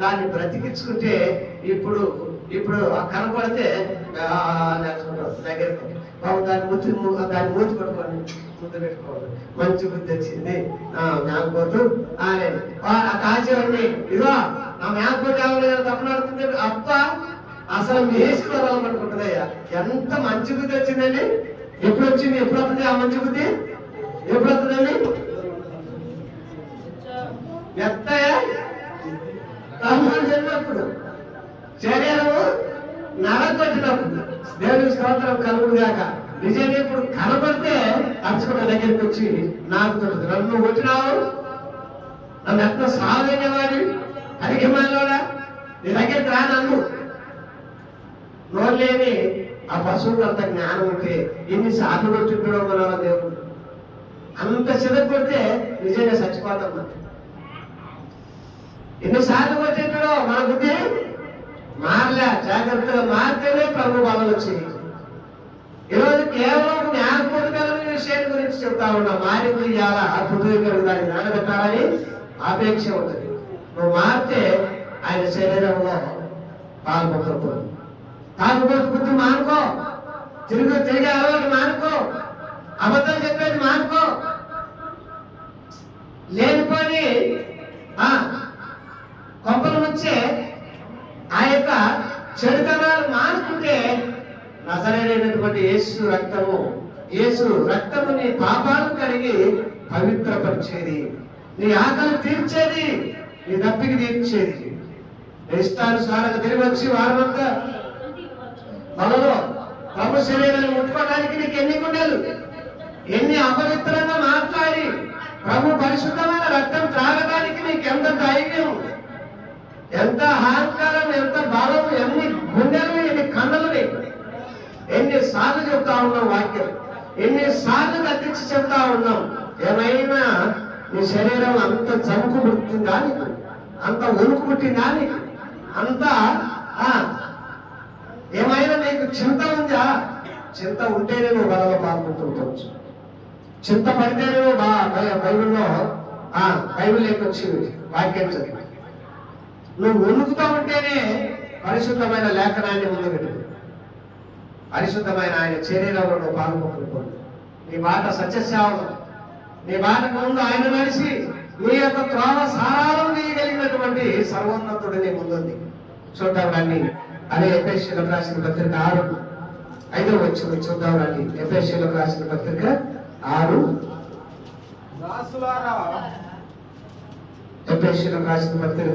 దాన్ని బ్రతికించుకుంటే ఇప్పుడు కనపడితే దగ్గర బాబు దాన్ని మూతి పట్టుకోండి, ముద్ద పెట్టుకోండి, మంచి బుద్ధి వచ్చింది మేకపోతు అని కాచేవాడిని. ఇదిగో నా మేకపోతు ఎవరు తప్పనడుతుంది అప్ప అసలు మేసి వదలమనుకుంటుందయ్యా. ఎంత మంచి బుద్ధి వచ్చిందండి. ఎప్పుడు వచ్చింది? ఎప్పుడు వస్తుంది ఆ మంచి బుద్ధి? ఎప్పుడు వస్తుందండి? ఎత్తయ్యా జరిగినప్పుడు శరీరము నరగొట్టినప్పుడు దేవుడికి స్తోత్రం కలుగుడు గాక. నిజంగా ఇప్పుడు కనపడితే అర్చుకున్న దగ్గరికి వచ్చి నాకు తెలుసు నన్ను కొట్టినావు, నన్ను ఎంత సాగనేవాడి అధికమాలోడా నీ దగ్గరికి రా నన్ను. నోరులేని ఆ పశువుకు అంత జ్ఞానం ఉంటే ఎన్నిసార్లు కొట్టింటాడో మన దేవుడు. అంత చిదకొడితే నిజంగా చచ్చిపోతాం. మనం ఎన్నిసార్లు కొట్టింటాడో మన బుద్ధి మారలే. జాగ్రత్తగా మారితేనే ప్రభు బలం వచ్చింది. ఈరోజు కేవలం జ్ఞాపకమైన విషయం గురించి చెప్తా ఉన్నా. మారింది ఇవాళ పృథ్వీకరణ దాన్ని నానబెట్టాలని ఆపేక్ష ఉంటుంది. నువ్వు మారితే ఆయన శరీరంలో పాల్పొందకూడదు. తాగుబోతు బుద్ధి మానుకో, తిరిగే అలవాటు మానుకో, అబద్ధం చెప్పేది మానుకో. లేనిపోని కొంపల వచ్చే ఆ యొక్క చెడుతనాలు మానుకుంటే నజరేయుడైనటువంటి యేసు రక్తము నీ పాపాలు కడిగి పవిత్రపరిచేది, నీ ఆకలి తీర్చేది, నీ దప్పికి తీర్చేది. ఇష్టానుసారంగా తిరిగి వచ్చి వారమంతా మనలో ప్రభు శరీరాన్ని ముట్టుకోవడానికి నీకు ఎన్ని గుండెలు, ఎన్ని అపవిత్రంగా మాట్లాడి ప్రభు పరిశుద్ధమైన రక్తం త్రాగడానికి నీకు ఎంత ధైర్యం, ఎంత అహంకారం, ఎంత బలం, ఎన్ని గుండెలు, ఎన్ని కన్నులు నీకు. ఎన్నిసార్లు చెప్తా ఉన్నాం వాక్యం, ఎన్నిసార్లు గద్దించి చెప్తా ఉన్నాం. ఏమైనా నీ శరీరం అంత జముకు పుట్టిందా నీకు, అంత వణుకు పుట్టిందా నీకు, అంత ఏమైనా నీకు చింత ఉందా? చింత ఉంటేనే నువ్వు బలలో పాల్గొంటుండవచ్చు. చింత పడితేనే నువ్వు బైబిల్లో బైబిల్ లేకొచ్చి వాక్యం చదివి నువ్వు వణుకుతూ ఉంటేనే పరిశుద్ధమైన లేఖనాన్ని ముందు పెట్టు, పరిశుద్ధమైన ఆయన శరీరంలో నువ్వు పాల్గొంటున్నావు. నీ మాట సత్యసేవలు, నీ మాటకు ముందు ఆయన నడిచి నీ యొక్క త్రోవ సారాలను వేయగలిగినటువంటి సర్వోన్నతుడు నీ ముందుంది. చూద్దాం రండి. అదే ఎఫెసీయులకు రాసిన పత్రిక 6:5 చూద్దాం రండి. ఎఫెసీయులకు రాసిన పత్రిక 6 ఎఫెసీయులకు రాసిన పత్రిక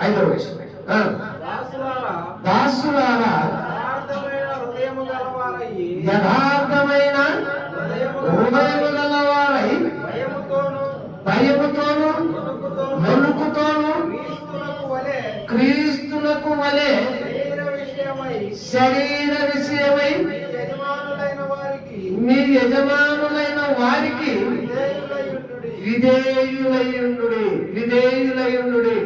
6:5 దాసులారా యథార్థమైన హృదయము గలవారై భయముతోను వణుకుతోను క్రీస్తునకు వలె శరీర విషయమై మీ యజమానులైన వారికి విధేయులయుండుడి.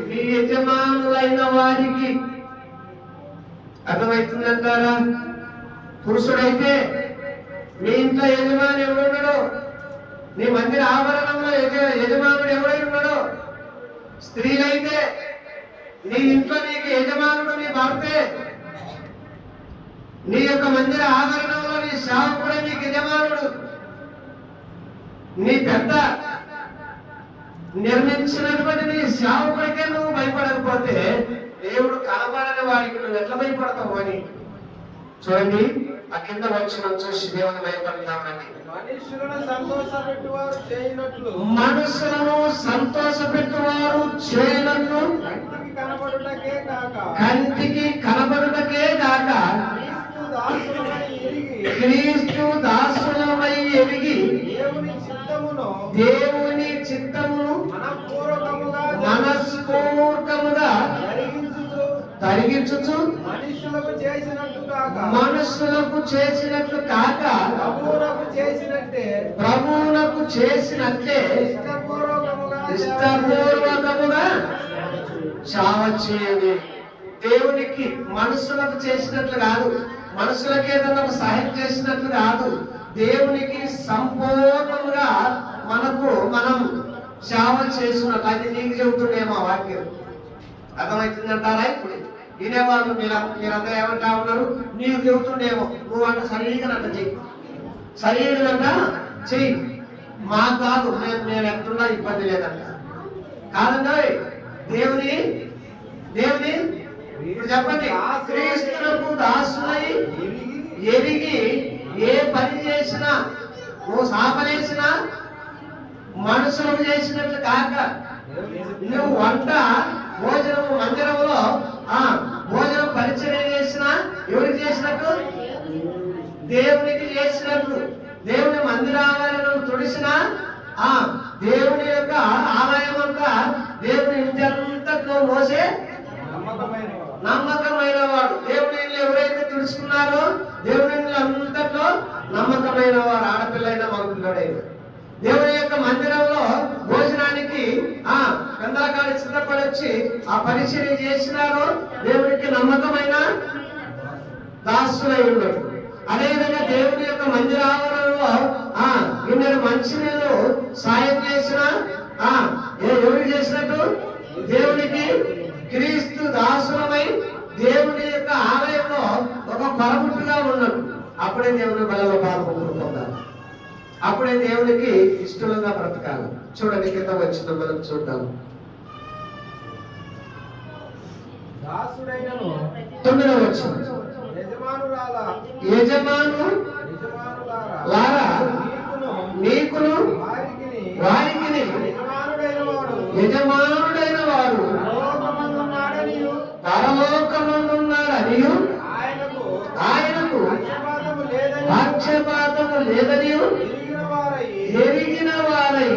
మీ యజమానులైన వారికి అర్థమవుతుందంటారా? పురుషుడైతే నీ ఇంట్లో యజమాని ఎవడున్నాడో, నీ మందిర ఆవరణంలో యజమానుడు ఎవడై ఉన్నాడో, స్త్రీలైతే నీ ఇంట్లో నీకు యజమానుడు నీ భర్తే, నీ యొక్క మందిర ఆవరణంలో నీ సేవకుడే నీకు యజమానుడు. నీ పెద్ద నిర్మించినటువంటి నీ సేవకుడికే నువ్వు భయపడకపోతే దేవుడు కనబడని వాడికి నువ్వు ఎట్లా భయపడతావు అని చూడండి. ఆ కింద వచ్చిన చూసి దేవుని భయపడతామని మనుషులను సంతోషపెట్టువారు చేయనట్లు కంటికి కనబడుటకే కాక క్రీస్తు దాసులమై ఎరిగి దేవుని చిత్తమును మనస్ఫూర్తముగా తరిగించుచు మనుషులకు చేసినట్లు కాక ప్రభువునకు చేసినట్లే ఇష్టపూర్వకముగా చావచేయండి. దేవునికి మనుషులకు చేసినట్లు కాదు, మనుషులకు ఏదైనా సహాయం చేసినట్లు కాదు, దేవునికి సంపూర్ణంగా మనం సేవ చేసినట్లు. అది నీకు చెబుతుండేమో వాక్యం. అర్థమవుతుందంటారా? ఇప్పుడు వినేవాళ్ళు మీరంతా ఏమంటా ఉన్నారు? నీకు చెబుతుండేమో, నువ్వు అంట సరిగ్గానంట చెయ్యి, సరిగ్గానంట చెయ్యి, మాకు కాదు, మేము ఎంతున్నా ఇబ్బంది లేదంట. కాదండి, దేవుని ఇప్పుడు చెప్పండి, క్రీస్తులకు దాసులై ఎరిగి ఏ పని చేసినా, నువ్వు సాపలేసినా మనుషులకు చేసినట్లు కాక, నువ్వు వంట భోజనము మందిరంలో భోజనం పరిచయం చేసినా ఎవరికి చేసినట్టు? దేవునికి చేసినట్లు. దేవుని మందిరాలను తుడిసిన దేవుని యొక్క ఆలయం అంతా, దేవుని ఇంటి అంతట్లో మోసే నమ్మకమైన వాడు. దేవుని ఇల్లు ఎవరైతే తుడుచుకున్నారో దేవుని ఇల్లు అంతట్లో నమ్మకమైన వాడు, ఆడపిల్లైనా మగపిల్లడైనా. దేవుని యొక్క మందిరంలో భోజనానికి గంధకాలు సిద్ధపడి వచ్చి ఆ పరిచయం చేసినారో దేవునికి నమ్మకమైన దాసులై ఉండడు. అదేవిధంగా దేవుని యొక్క మందిర ఆవరణలో ఇన్నడు మంచినీళ్ళు సాయం చేసిన ఎవరికి చేసినట్టు? దేవునికి క్రీస్తు దాసులమై దేవుని యొక్క ఆలయంలో ఒక పరముట్టుగా ఉన్నాడు. అప్పుడే దేవుని బలలో పాల్గొంటున్నారు. అప్పుడే దేవునికి ఇష్టంగా బ్రతకాలి. చూడండి కింద వచ్చిన మనం చూద్దాం. దాసుడైనను 9వ వచనం. యజమాను లారా నీకును వారికిని యజమానుడైన వాడు పరలోకమందున్నాడనియు ఆయనకు పక్షపాతము లేదనియు ఎరిగిన వారై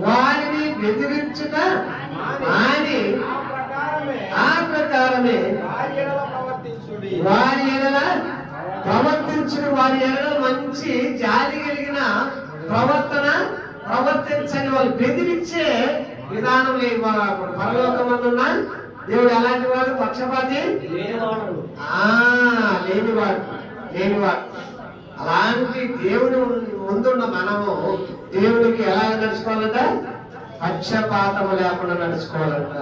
వారిని బెదిరించుట మాని ఆ ప్రకారమే వారి ఎడల ప్రవర్తించుడు. వారి ఎడల మంచి జాలి కలిగిన ప్రవర్తన ప్రవర్తించని వాళ్ళు బెదిరించే విధానం లేని వాడు. పరలోకమందున్న దేవుడు ఎలాంటి వాడు? పక్షపాతి లేనివాడు. అలాంటి దేవుని ముందున్న మనము దేవునికి ఎలా నడుచుకోవాలంట? పక్షపాతము లేకుండా నడుచుకోవాలంట,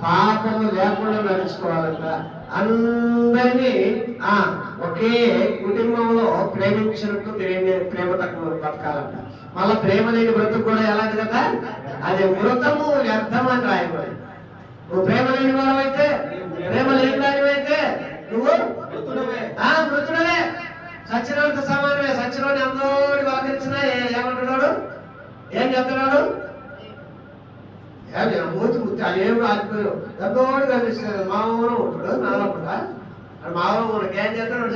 పాపము లేకుండా నడుచుకోవాలంట. అందరినీ ఒకే కుటుంబంలో ప్రేమించినట్టు ప్రేమ తక్కువ బతకాలంట. మళ్ళా ప్రేమ లేని బ్రతుకు కూడా ఎలాంటి కదా? అది మృతము వ్యర్థం అని రాయబడి. నువ్వు ప్రేమ లేని వాడవైతే, ప్రేమ లేని దానివైతే నువ్వు మృతుడవే, సచ్చినోడితో సమానమే. సచ్చినోడిని అందోడి వాకించినా ఏమంటున్నాడు? ఏం చెప్తున్నాడు? మూతి ముత్తి అది ఏం రాకపోయావు ఎంతోడు కనిపిస్తుంది. మామూలు ఉంటాడు నాలకుండా మామూలు మనకి ఏం చేస్తాడు?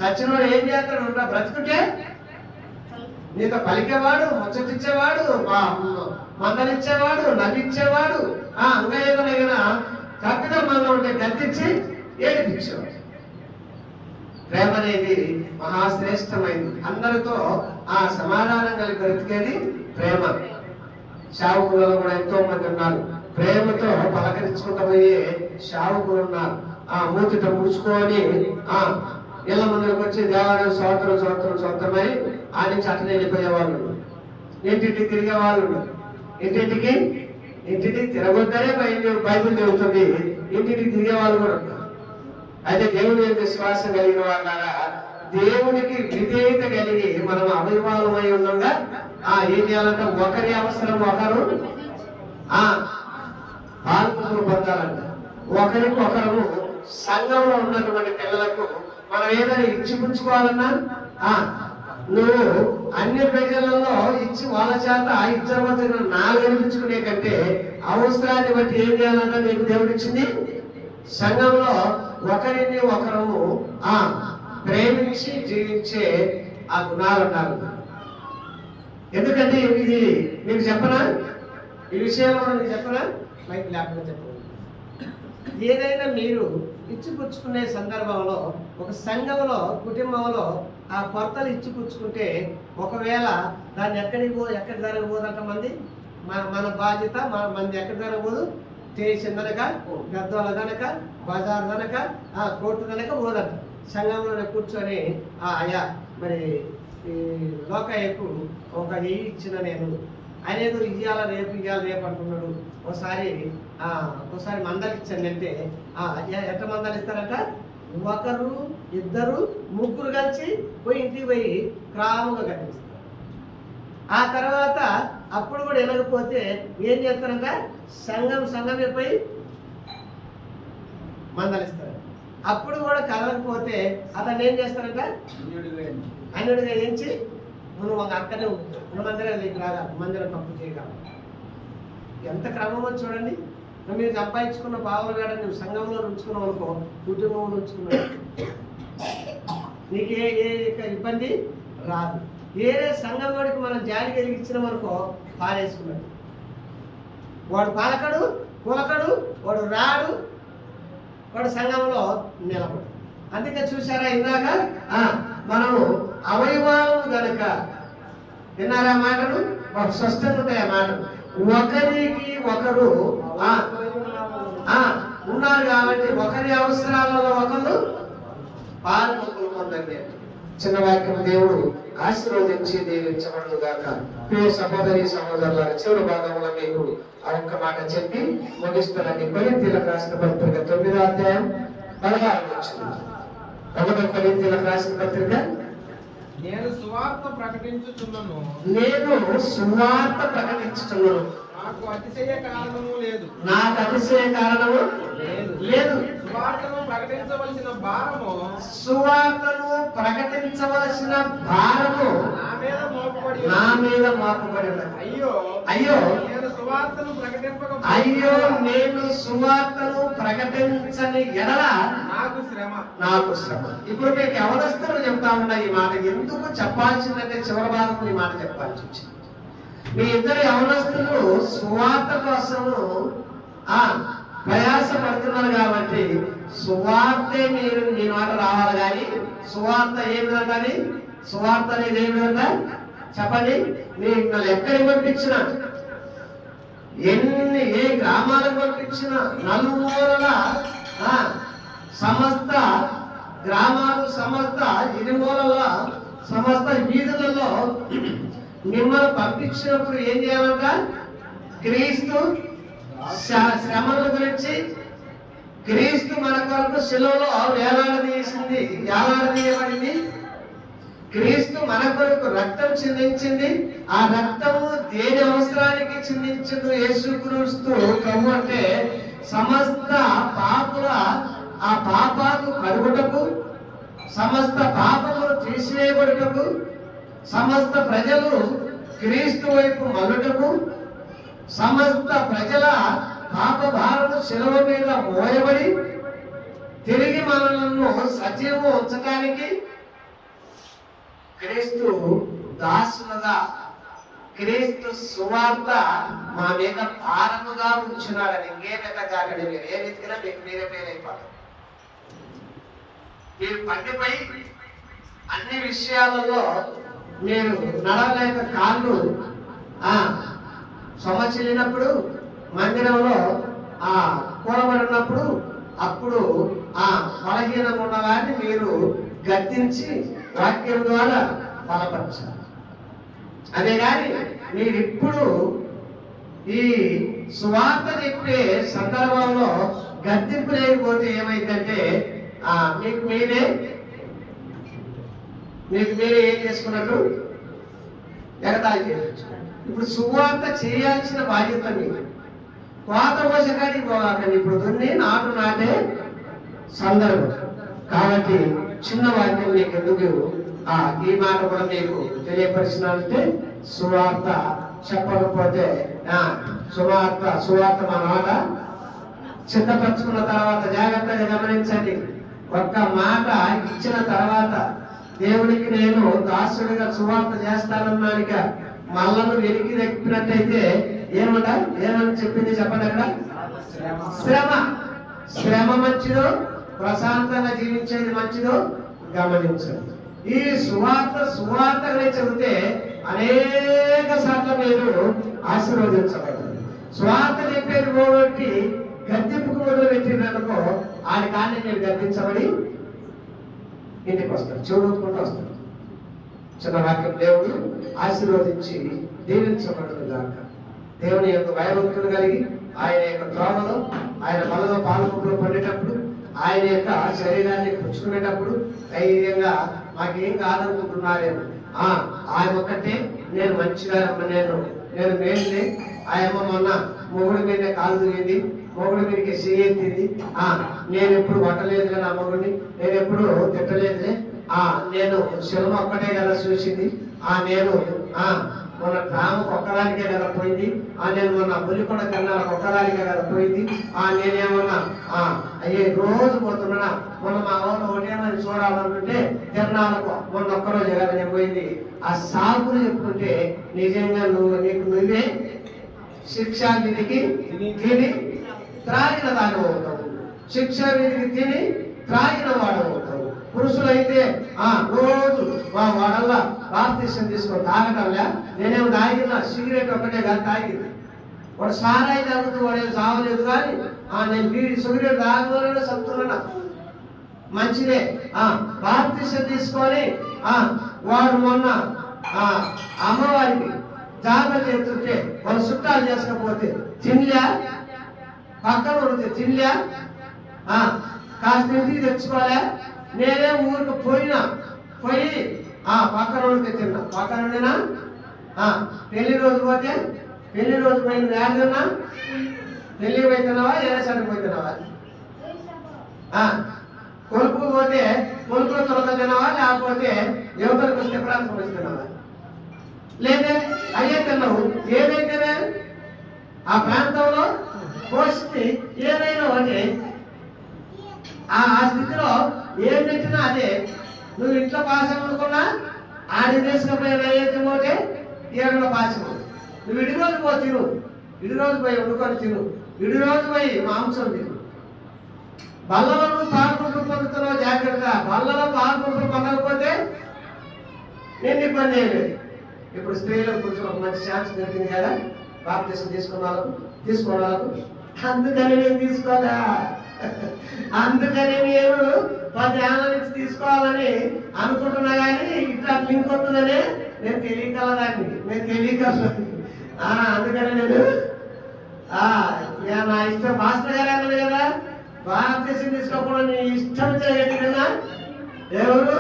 చచ్చినోడు ఏం చేస్తాడు? ఉంటా బ్రతుకుంటే నీతో పలికేవాడు, ముచ్చటిచ్చేవాడు, మందలిచ్చేవాడు, నవ్విచ్చేవాడు, ఇంకా ఏదైనా కరెక్ట్గా మనలో ఉంటే గద్దించి ఏడిపించేవాడు. ప్రేమ అనేది మహాశ్రేష్టమైంది. అందరితో సమాధానం కలిగి బ్రతికేది ప్రేమ. శావకులలో కూడా ఎంతో మంది ఉన్నారు. ప్రేమతో పలకరించుకుంటూ పోయే శావకులు ఉన్నారు. మూతిట ముడుచుకొని ఇళ్ళ ముందుకు వచ్చి దేవాలయం సొంతమై ఆ నుంచి అట్లా వెళ్ళిపోయే వాళ్ళు, ఇంటింటికి తిరిగే వాళ్ళు. ఇంటింటికి తిరగొద్దనే బైబిల్ చెబుతుంది. ఇంటింటికి తిరిగే వాళ్ళు కూడా ఉన్నారు. అయితే దేవుని యొక్క విశ్వాసం కలిగిన వాళ్ళారా, దేవునికి విధేయత కలిగి మనం అవయవాలమై ఉండగా ఏం చేయాలంటే ఒకరి అవసరం ఒకరు పాల్గొను పొందాలంట. ఒకరికి ఒకరు సంఘంలో ఉన్నటువంటి పిల్లలకు మనం ఏదైనా ఇచ్చిపుచ్చుకోవాలన్నా నువ్వు అన్ని ప్రజలలో ఇచ్చి వాళ్ళ చేత ఇచ్చబోతున్న నాలుగు అనిపించుకునే కంటే అవసరాన్ని బట్టి ఏం చేయాలంటే నీకు దేవుడు ఇచ్చింది. సంఘంలో ఒకరిని ఒకరు ప్రేమించి జీవించే ఆ గుణాలు ఉండాలి. ఎందుకంటే ఇది మీకు చెప్పనా? ఈ విషయంలో మీకు చెప్పనా? మైక్ లేకుండా చెప్పండి. ఏదైనా మీరు ఇచ్చిపుచ్చుకునే సందర్భంలో ఒక సంఘంలో కుటుంబంలో ఆ కొరతలు ఇచ్చిపుచ్చుకుంటే ఒకవేళ దాన్ని ఎక్కడి జరగబోదంట మంది మన బాధ్యత మంది ఎక్కడి జరగబోదు? స్టేషన్ దనక, గద్వాల దనక, బజార్ దనక, కోర్టు దనక పోదంట. సంఘంలోనే కూర్చొని అయ్యా మరి ఈ లోకయ్యకు ఒక ఇచ్చిన నేను ఆయన ఏదో ఇయ్యాల రేపు అంటున్నాడు. ఒకసారి మందలు ఇచ్చానంటే ఎట్ట మందలు ఇస్తారంట? ఒకరు, ఇద్దరు, ముగ్గురు కలిసి పోయి ఇంటికి పోయి క్రాముగా కనిపిస్తారు. ఆ తర్వాత అప్పుడు కూడా వెళ్ళకపోతే ఏం చేస్తారంట? సంఘమే పోయి మందలిస్తారు. అప్పుడు కూడా కదలకపోతే అతను ఏం చేస్తారంట? అన్యుడిగా ఏంచి నువ్వు అక్కడే ఉన్న మందిరం నీకు రాగా, మందిరం తప్పు చేయగలవు. ఎంత క్రమమో చూడండి. మీరు సంపాదించుకున్న పావులు కాడ నువ్వు సంఘంలో ఉంచుకున్నావు అనుకో, కుటుంబంలో ఉంచుకున్నావు, నీకు ఏ ఇబ్బంది రాదు. వేరే సంఘం వాడికి మనం జాలి కలిగించినాం అనుకో పారేసుకున్నాడు. వాడు పాలకడు, కులకడు, వాడు రాడు, వాడు సంఘంలో నిలబడు. అందుకే చూసారా ఇందాక మనము అవయవాలు గనక విన్నారా మాటలు? స్పష్టంగా ఉంటాయి ఆ మాటలు. ఒకరికి ఒకరు ఉన్నారు కాబట్టి ఒకరి అవసరాలలో ఒకరు పాల్గొని పొందండి. చిన్న వాక్యం దేవుడు ఆశీర్వదించి దీవించబడును గాక. ప్రియ సహోదరి సహోదరుల చివరి భాగంలో మీకు ఒక్క మాట చెప్పి ముగిస్తానండి. కొరింథీయులకు రాసిన పత్రిక 9వ అధ్యాయం 16 వచ్చింది. 1 కొరింథీయులకు రాసిన పత్రిక నేను సువార్త ప్రకటించుచున్నాను. నేను సువార్త ప్రకటించుతున్నాను. నాకు అతిశయ కారణము లేదు. నాకు అతిశయ కారణము లేదు. సువార్తను ప్రకటించవలసిన భారము సువార్తను ప్రకటించవలసిన భారము నా మీద మోపబడి ఉన్నది. అయ్యో అయ్యో నేను సువార్తను ప్రకటింపక అయ్యో నేను సువార్తను ప్రకటించని ఎడల నాకు శ్రమ. ఇప్పుడు మీకు యవనస్తులు చెప్తా ఉన్నా ఈ మాట. ఎందుకు చెప్పాల్సిందంటే చివరి భాగం ఈ మాట చెప్పాల్సి వచ్చింది. మీ ఇద్దరు యవనస్తులు సువార్త కోసము ప్రయాస పడుతున్నారు కాబట్టి సువార్తే మీరు మీ మాట రావాలి. కానీ సువార్త ఏమిటంటే సువార్త అనేది ఏమిటంట చెప్పండి. మీరు ఎక్కడికి పంపించినా, ఏ గ్రామాలకు పంపించినా, నలుమూలల సమస్త గ్రామాలు, సమస్త ఇరుమూలల సమస్త వీధులలో మిమ్మల్ని పంపించినప్పుడు ఏం చేయాలంట? క్రీస్తు శ్రమల గురించి, క్రీస్తు మన కొరకు శిలువలో వేలాడదీయబడింది. క్రీస్తు మన కొరకు రక్తం చిందించింది. ఆ రక్తము దేని అవసరానికి చిందించింది? యేసుక్రీస్తు ప్రభు అంటే సమస్త పాపుల ఆ పాపాలు కడుగుటకు, సమస్త పాపములు తీసివేయబడుటకు, సమస్త ప్రజలు క్రీస్తు వైపు మలుటకు, సమస్త ప్రజల పాప భారము శిలువ మీద మోయబడి తిరిగి మనలను సజీవం ఉంచడానికి క్రీస్తు దాసులుగా, క్రీస్తు సువార్త మా మీద భారముగా ఉంచున్నాడని. ఇంకేమైనా కాకండి. మీరు ఏ రీతిగా మీకు మీరే పేరైపోతారు. మీరు పండిపై అన్ని విషయాలలో మీరు నడవలేక కాళ్ళు సొమచిల్లినప్పుడు, మందిరంలో కూడబడినప్పుడు, అప్పుడు బలహీనంగా ఉన్న వారిని మీరు గద్దించి వాక్యం ద్వారా బలపరచాలి. అదే కానీ మీరిప్పుడు ఈ సువార్త చెప్పే సందర్భంలో గద్దింపు లేకపోతే ఏమైందంటే మీకు మీరే ఏం చేసుకున్నట్టు ఎగతాళి చేయవచ్చు. ఇప్పుడు సువార్త చేయాల్సిన బాధ్యత మీరు. కోత కోసకాడికి పోవాలండి. ఇప్పుడు దున్ని నాటు నాటే సందర్భం కాబట్టి చిన్న వాక్యం మీకు ఎందుకు ఈ మాట కూడా మీకు తెలియపరిచినంటే, సువార్త చెప్పకపోతే సువార్త మన మాట సిద్ధపరచుకున్న తర్వాత జాగ్రత్తగా గమనించండి. ఒక్క మాట ఇచ్చిన తర్వాత దేవునికి నేను దాసుడిగా సువార్త చేస్తానన్నానిక మళ్ళను వెలికి తెప్పినట్టయితే ఏమని చెప్పింది చెప్పండి. అక్కడ శ్రమ మంచిదో, ప్రశాంతంగా జీవించేది మంచిదో గమనించండి. ఈ సువార్తగా చదివితే అనేక సార్లు మీరు ఆశీర్వదించబడతారు. స్వార్థ చెప్పేది పోగొట్టి గద్దెంపుకు మొదలు పెట్టిననుకో ఆయన కానీ మీరు గద్దించబడి ఇంటికి వస్తారు, చెవుడుకుంటూ వస్తారు. చిన్న వాక్యం దేవుడు ఆశీర్వదించి దీవించబడదు గాక. దేవుని యొక్క భయభక్తులు కలిగి ఆయన యొక్క త్రోవలో, ఆయన బలలో పాల్గొంటూ పడేటప్పుడు, ఆయన యొక్క శరీరాన్ని పుచ్చుకునేటప్పుడు ధైర్యంగా మాకేం కాదనుకుంటున్నారేమో, ఆయన ఒక్కటే నేను మంచిగా నేను మేలులే. ఆయమ్మ మొన్న మొగుడి మీద కాలు దిగింది, మొగుడి మీదకి చెయ్యెత్తింది. నేను ఎప్పుడు కొట్టలేదులే నా మొగుడిని, నేను ఎప్పుడు తిట్టలేదులే, నేను శిలమ ఒక్కటే కదా చూసింది, నేను మొన్న గ్రామకు ఒక్కదానికే కదా పోయింది, నేను మొన్న బుల్లికొండ కన్నాలకు ఒక్కదానికే కదా పోయింది, నేనేమన్నా అయ్యే రోజు పోతున్నా. మొన్న మా ఊళ్ళో ఒకటేమని చూడాలనుకుంటే తిరణాలకు మొన్న ఒక్కరోజు కదా నేను పోయింది. ఆ సాగులు చెప్పుకుంటే నిజంగా నీకు నువ్వే శిక్షా విధికి తిని త్రాగిన దాని అవుతావు, శిక్షా విధికి తిని త్రాగిన వాడు అవుతావు. పురుషులైతే రోజు వాడల్లా బాప్తీసం తీసుకొని తాగటంలే. నేనేమో తాగిన సిగరెట్ ఒక్కటే కానీ తాగింది. వాడు సారాయి తాగుతూ వాడేం సావలేదు. కానీ నేను సిగరెట్ తాగుతూనే సత్తున్నా మంచిదే. బాప్తీసం తీసుకొని వాడు మొన్న అమ్మవారికి జాగ్రత్త చేస్తుంటే వాళ్ళు చుట్టాలు చేసుకపోతే తినలే, పక్కన ఉంటే తినలే, కాస్త ఇంటికి తెచ్చుకోలే. నేనే ఊరికి పోయి పక్కన తిన్నా పక్కన పెళ్లి రోజు పోతే పెళ్లి రోజు పోయింది ఏదన్నా పెళ్లి పోతున్నావా ఏదేసానికి పోతున్నావా? కొలుపు పోతే కొలుపులో తొలగ తిన్నావా లేకపోతే యువతలకు వస్తే ప్రాంతం వస్తున్నావా? లేదే అయ్యే తిన్నావు. ఏదైతేనే ఆ ప్రాంతంలో పోషిస్తే ఏదైనా ఒకటి ఆ స్థితిలో ఏం పెట్టినా అదే. నువ్వు ఇంట్లో పాశం అనుకున్నా ఆడి తీసుకుపోయిన ఏది పోతే ఏడులో పాశం. నువ్వు ఇడి రోజు పో తిను, ఇడి రోజు పోయి వండుకొని తిను, ఇడి రోజు పోయి మాంసం తిను. బల్లలో నువ్వు పాల్గొంటూ పొందుతున్నావు జాగ్రత్త. బల్లలో పాల్గొంటూ పొందకపోతే నేను ఇబ్బంది ఏం లేదు. ఇప్పుడు స్త్రీలకు కొంచెం ఒక మంచి ఛాన్స్ దొరికింది కదా బాప్తిసం తీసుకోవడానికి. అందుకని నేను తీసుకోదా, అందుకని నేను 10 ఏళ్ళ నుంచి తీసుకోవాలని అనుకుంటున్నా. కానీ ఇట్లా లింక్ వస్తుందని నేను తెలియగలదాన్ని, అందుకని నేను నా ఇష్టం. మాస్టర్ గారు అన్నది కదా బాప్తిసం తీసుకోకుండా నీ ఇష్టం చేయగలిగినా ఎవరు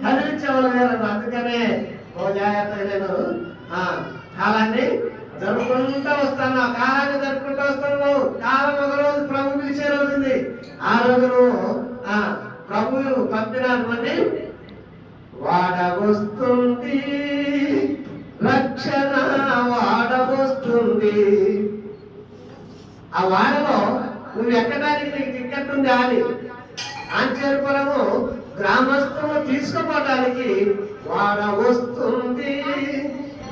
కదిలించేవాళ్ళు లేరు. అందుకనే ఓ జాగ్రత్తగా నేను కాలాన్ని జరుపుకుంటూ వస్తాను. కాలాన్ని జరుపుకుంటూ వస్తున్నావు. కాలం ఒక రోజు ప్రభు పిలిచే రోజు ఉంది. ఆ రోజు ప్రభువు పంపినటువంటి వాడవస్తుంది రక్షణ వాడవస్తుంది. ఆ వాడలో నువ్వు ఎక్కడానికి నీకు టికెట్ ఉంది అని ఆంచేరుపురము గ్రామస్తులు తీసుకుపోవడానికి వాడవస్తుంది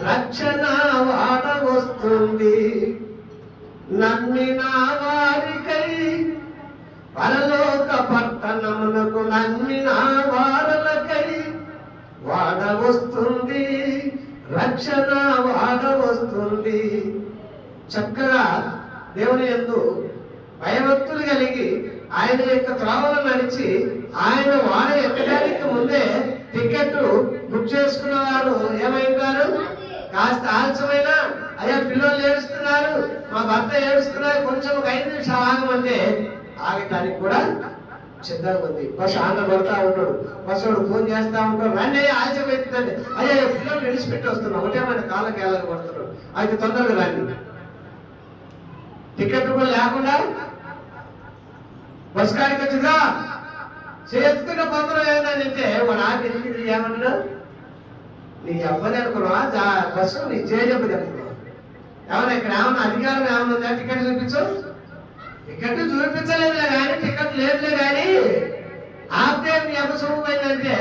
రక్షణ వాడవస్తుంది. నమ్మిన వారికై పరలోక పట్టణమునకు నమ్మిన వారలకై వాడవస్తుంది రక్షణ వాడవస్తుంది. చక్కగా దేవుని యందు భయభక్తులు కలిగి ఆయన యొక్క త్రోవలు నడిచి ఆయన వాడ ఎక్కడానికి ముందే టికెట్ బుక్ చేసుకున్న వారు ఏమైంటారు? కాస్త ఆలస్యమైనా అయ్యా పిల్లలు ఏడుస్తున్నారు, మా భర్త ఏడుస్తున్నారు, కొంచెం ఒక 5 నిమిషాలు ఆగమంటే ఆగటానికి కూడా సిద్ధంగా ఉంది. బస్సు ఆంధ్ర పడతా ఉంటాడు, బస్సు ఫోన్ చేస్తా ఉంటాడు, రండి ఆలస్యం అవుతుందండి. అయ్యా పిల్లలు విడిచిపెట్టి వస్తున్నాం, ఒకటే మన కాళ్ళకి ఏళ్ళకి పడుతున్నాడు, అయితే తొందరగా రండి. టికెట్ కూడా లేకుండా బస్ కాడికి వచ్చిందా చేతున్న పత్రం ఏందని అంటే వాడు ఆకి ఏమన్నా నీ అబ్బాయి అనుకున్నావా బస్సు నీ చేయబడి అనుకున్నావు. ఏమన్నా ఇక్కడ ఏమన్నా అధికారం ఏమన్నా ఉందా? టికెట్ చూపించు. టికెట్ చూపించలేదులే కానీ టికెట్ లేదులే కానీ ఆపితే నీ అబ్బ సొమ్ము పోయిందంటే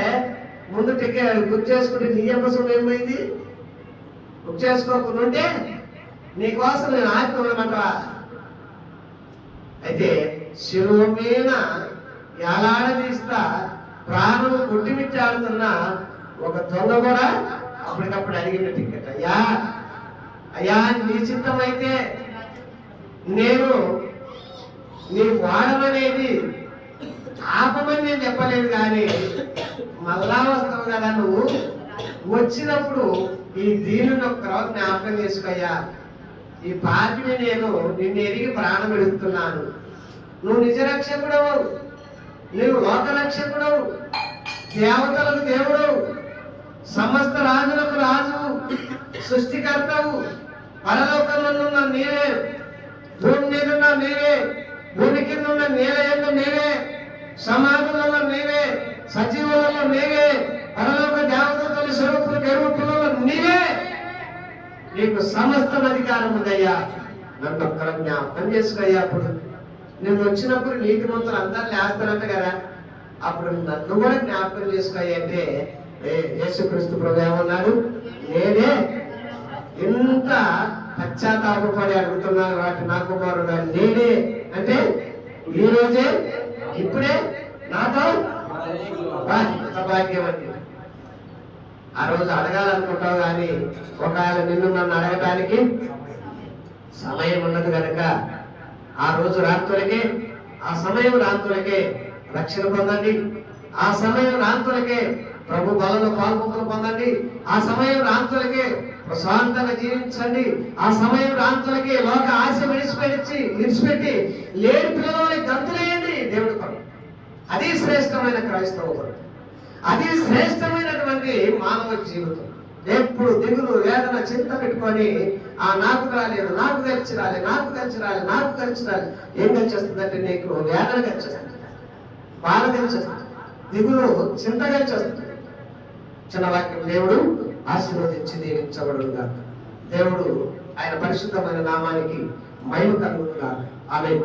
ముందు టికెట్ బుక్ చేసుకుంటే నీ అబ్బ సొమ్ము ఏమైంది? బుక్ చేసుకోకుండా ఉంటే నీకోసం నేను ఆపి ఉండమంటా. అయితే శిలువ మీద ఎలాడదీస్తా ప్రాణం కొట్టిమిచ్చాడుతున్న ఒక దొంగ కూడా అప్పటికప్పుడు అడిగిన టికెట్. అయ్యా నీ చిత్తమైతే నేను నీ వాడమనేది ఆపమని నేను చెప్పలేదు, కానీ మళ్ళా వస్తావు కదా నువ్వు, వచ్చినప్పుడు ఈ దీనిని ఒక తర్వాత జ్ఞాపకం చేసుకోయ్యా. ఈ పాపిని నేను నిన్ను ఎరిగి ప్రాణం ఎడుతున్నాను. నువ్వు నిజరక్షకుడవు, నువ్వు లోకరక్షకుడవు, దేవతలకు దేవుడవు, సమస్త రాజులకు రాజు, సృష్టికర్తవు. పరలోకంలో నీవే, భూమి మీద ఉన్న నీవే, భూమి కింద ఉన్న నేల యందు నీవే, సమాధులలో నీవే, సజీవులలో నీవే, పరలోక దేవతల స్వరూపులు గెలుపులలో నీవే. నీకు సమస్తం అధికారం ఉందయ్యా, నన్ను ఒక్కడ జ్ఞాపకం చేసుకోయ్యా. అప్పుడు నేను వచ్చినప్పుడు నీతి మంతులు అందరిని వేస్తానంట కదా, అప్పుడు నన్ను కూడా జ్ఞాపకం చేసుకోయ్యా అంటే యేసుక్రీస్తు ప్రభు ఏమన్నాడు? నేనే ఎంత పశ్చాత్తాపడి అడుగుతున్నాను వాటి నా కుమారుడు నేనే అంటే ఈ రోజే ఇప్పుడే నాతో భాగ్యం అండి. ఆ రోజు అడగాలనుకుంటావు కానీ ఒకవేళ నిన్ను నన్ను అడగటానికి సమయం ఉన్నది కనుక ఆ రోజు రాత్రులకే, ఆ సమయం రాత్రులకే రక్షణ పొందండి. ఆ సమయం రాత్రులకే ప్రభు బలలో పాల్పొందులు పొందండి. ఆ సమయం రాత్రులకే ప్రశాంతంగా జీవించండి. ఆ సమయం రాత్రులకే లోక ఆశ విడిచిపెట్టి లేని పిల్లలని గంతులేయండి దేవుడి పని. అది శ్రేష్టమైన క్రైస్తవ పని. అది శ్రేష్టమైనటువంటి మానవ జీవితం. ఎప్పుడు దిగులు, వేదన, చింత పెట్టుకొని నాకు రాలేదు, నాకు గడిచి రాలేదు, నాకు గడిచి రాలేదు, నాకు గడిచి రాలేదు. ఏం గడిచేస్తుందంటే నీకు వేదన గడిచేస్తుంది, బాధ గడిచేస్తుంది, దిగులు, చింత గడిచేస్తుంది. చిన్న వాక్యం దేవుడు ఆశీర్వదించి దీవించబడుగా. దేవుడు ఆయన పరిశుద్ధమైన నామానికి మహిమ కలుగుగా. ఆమేన్.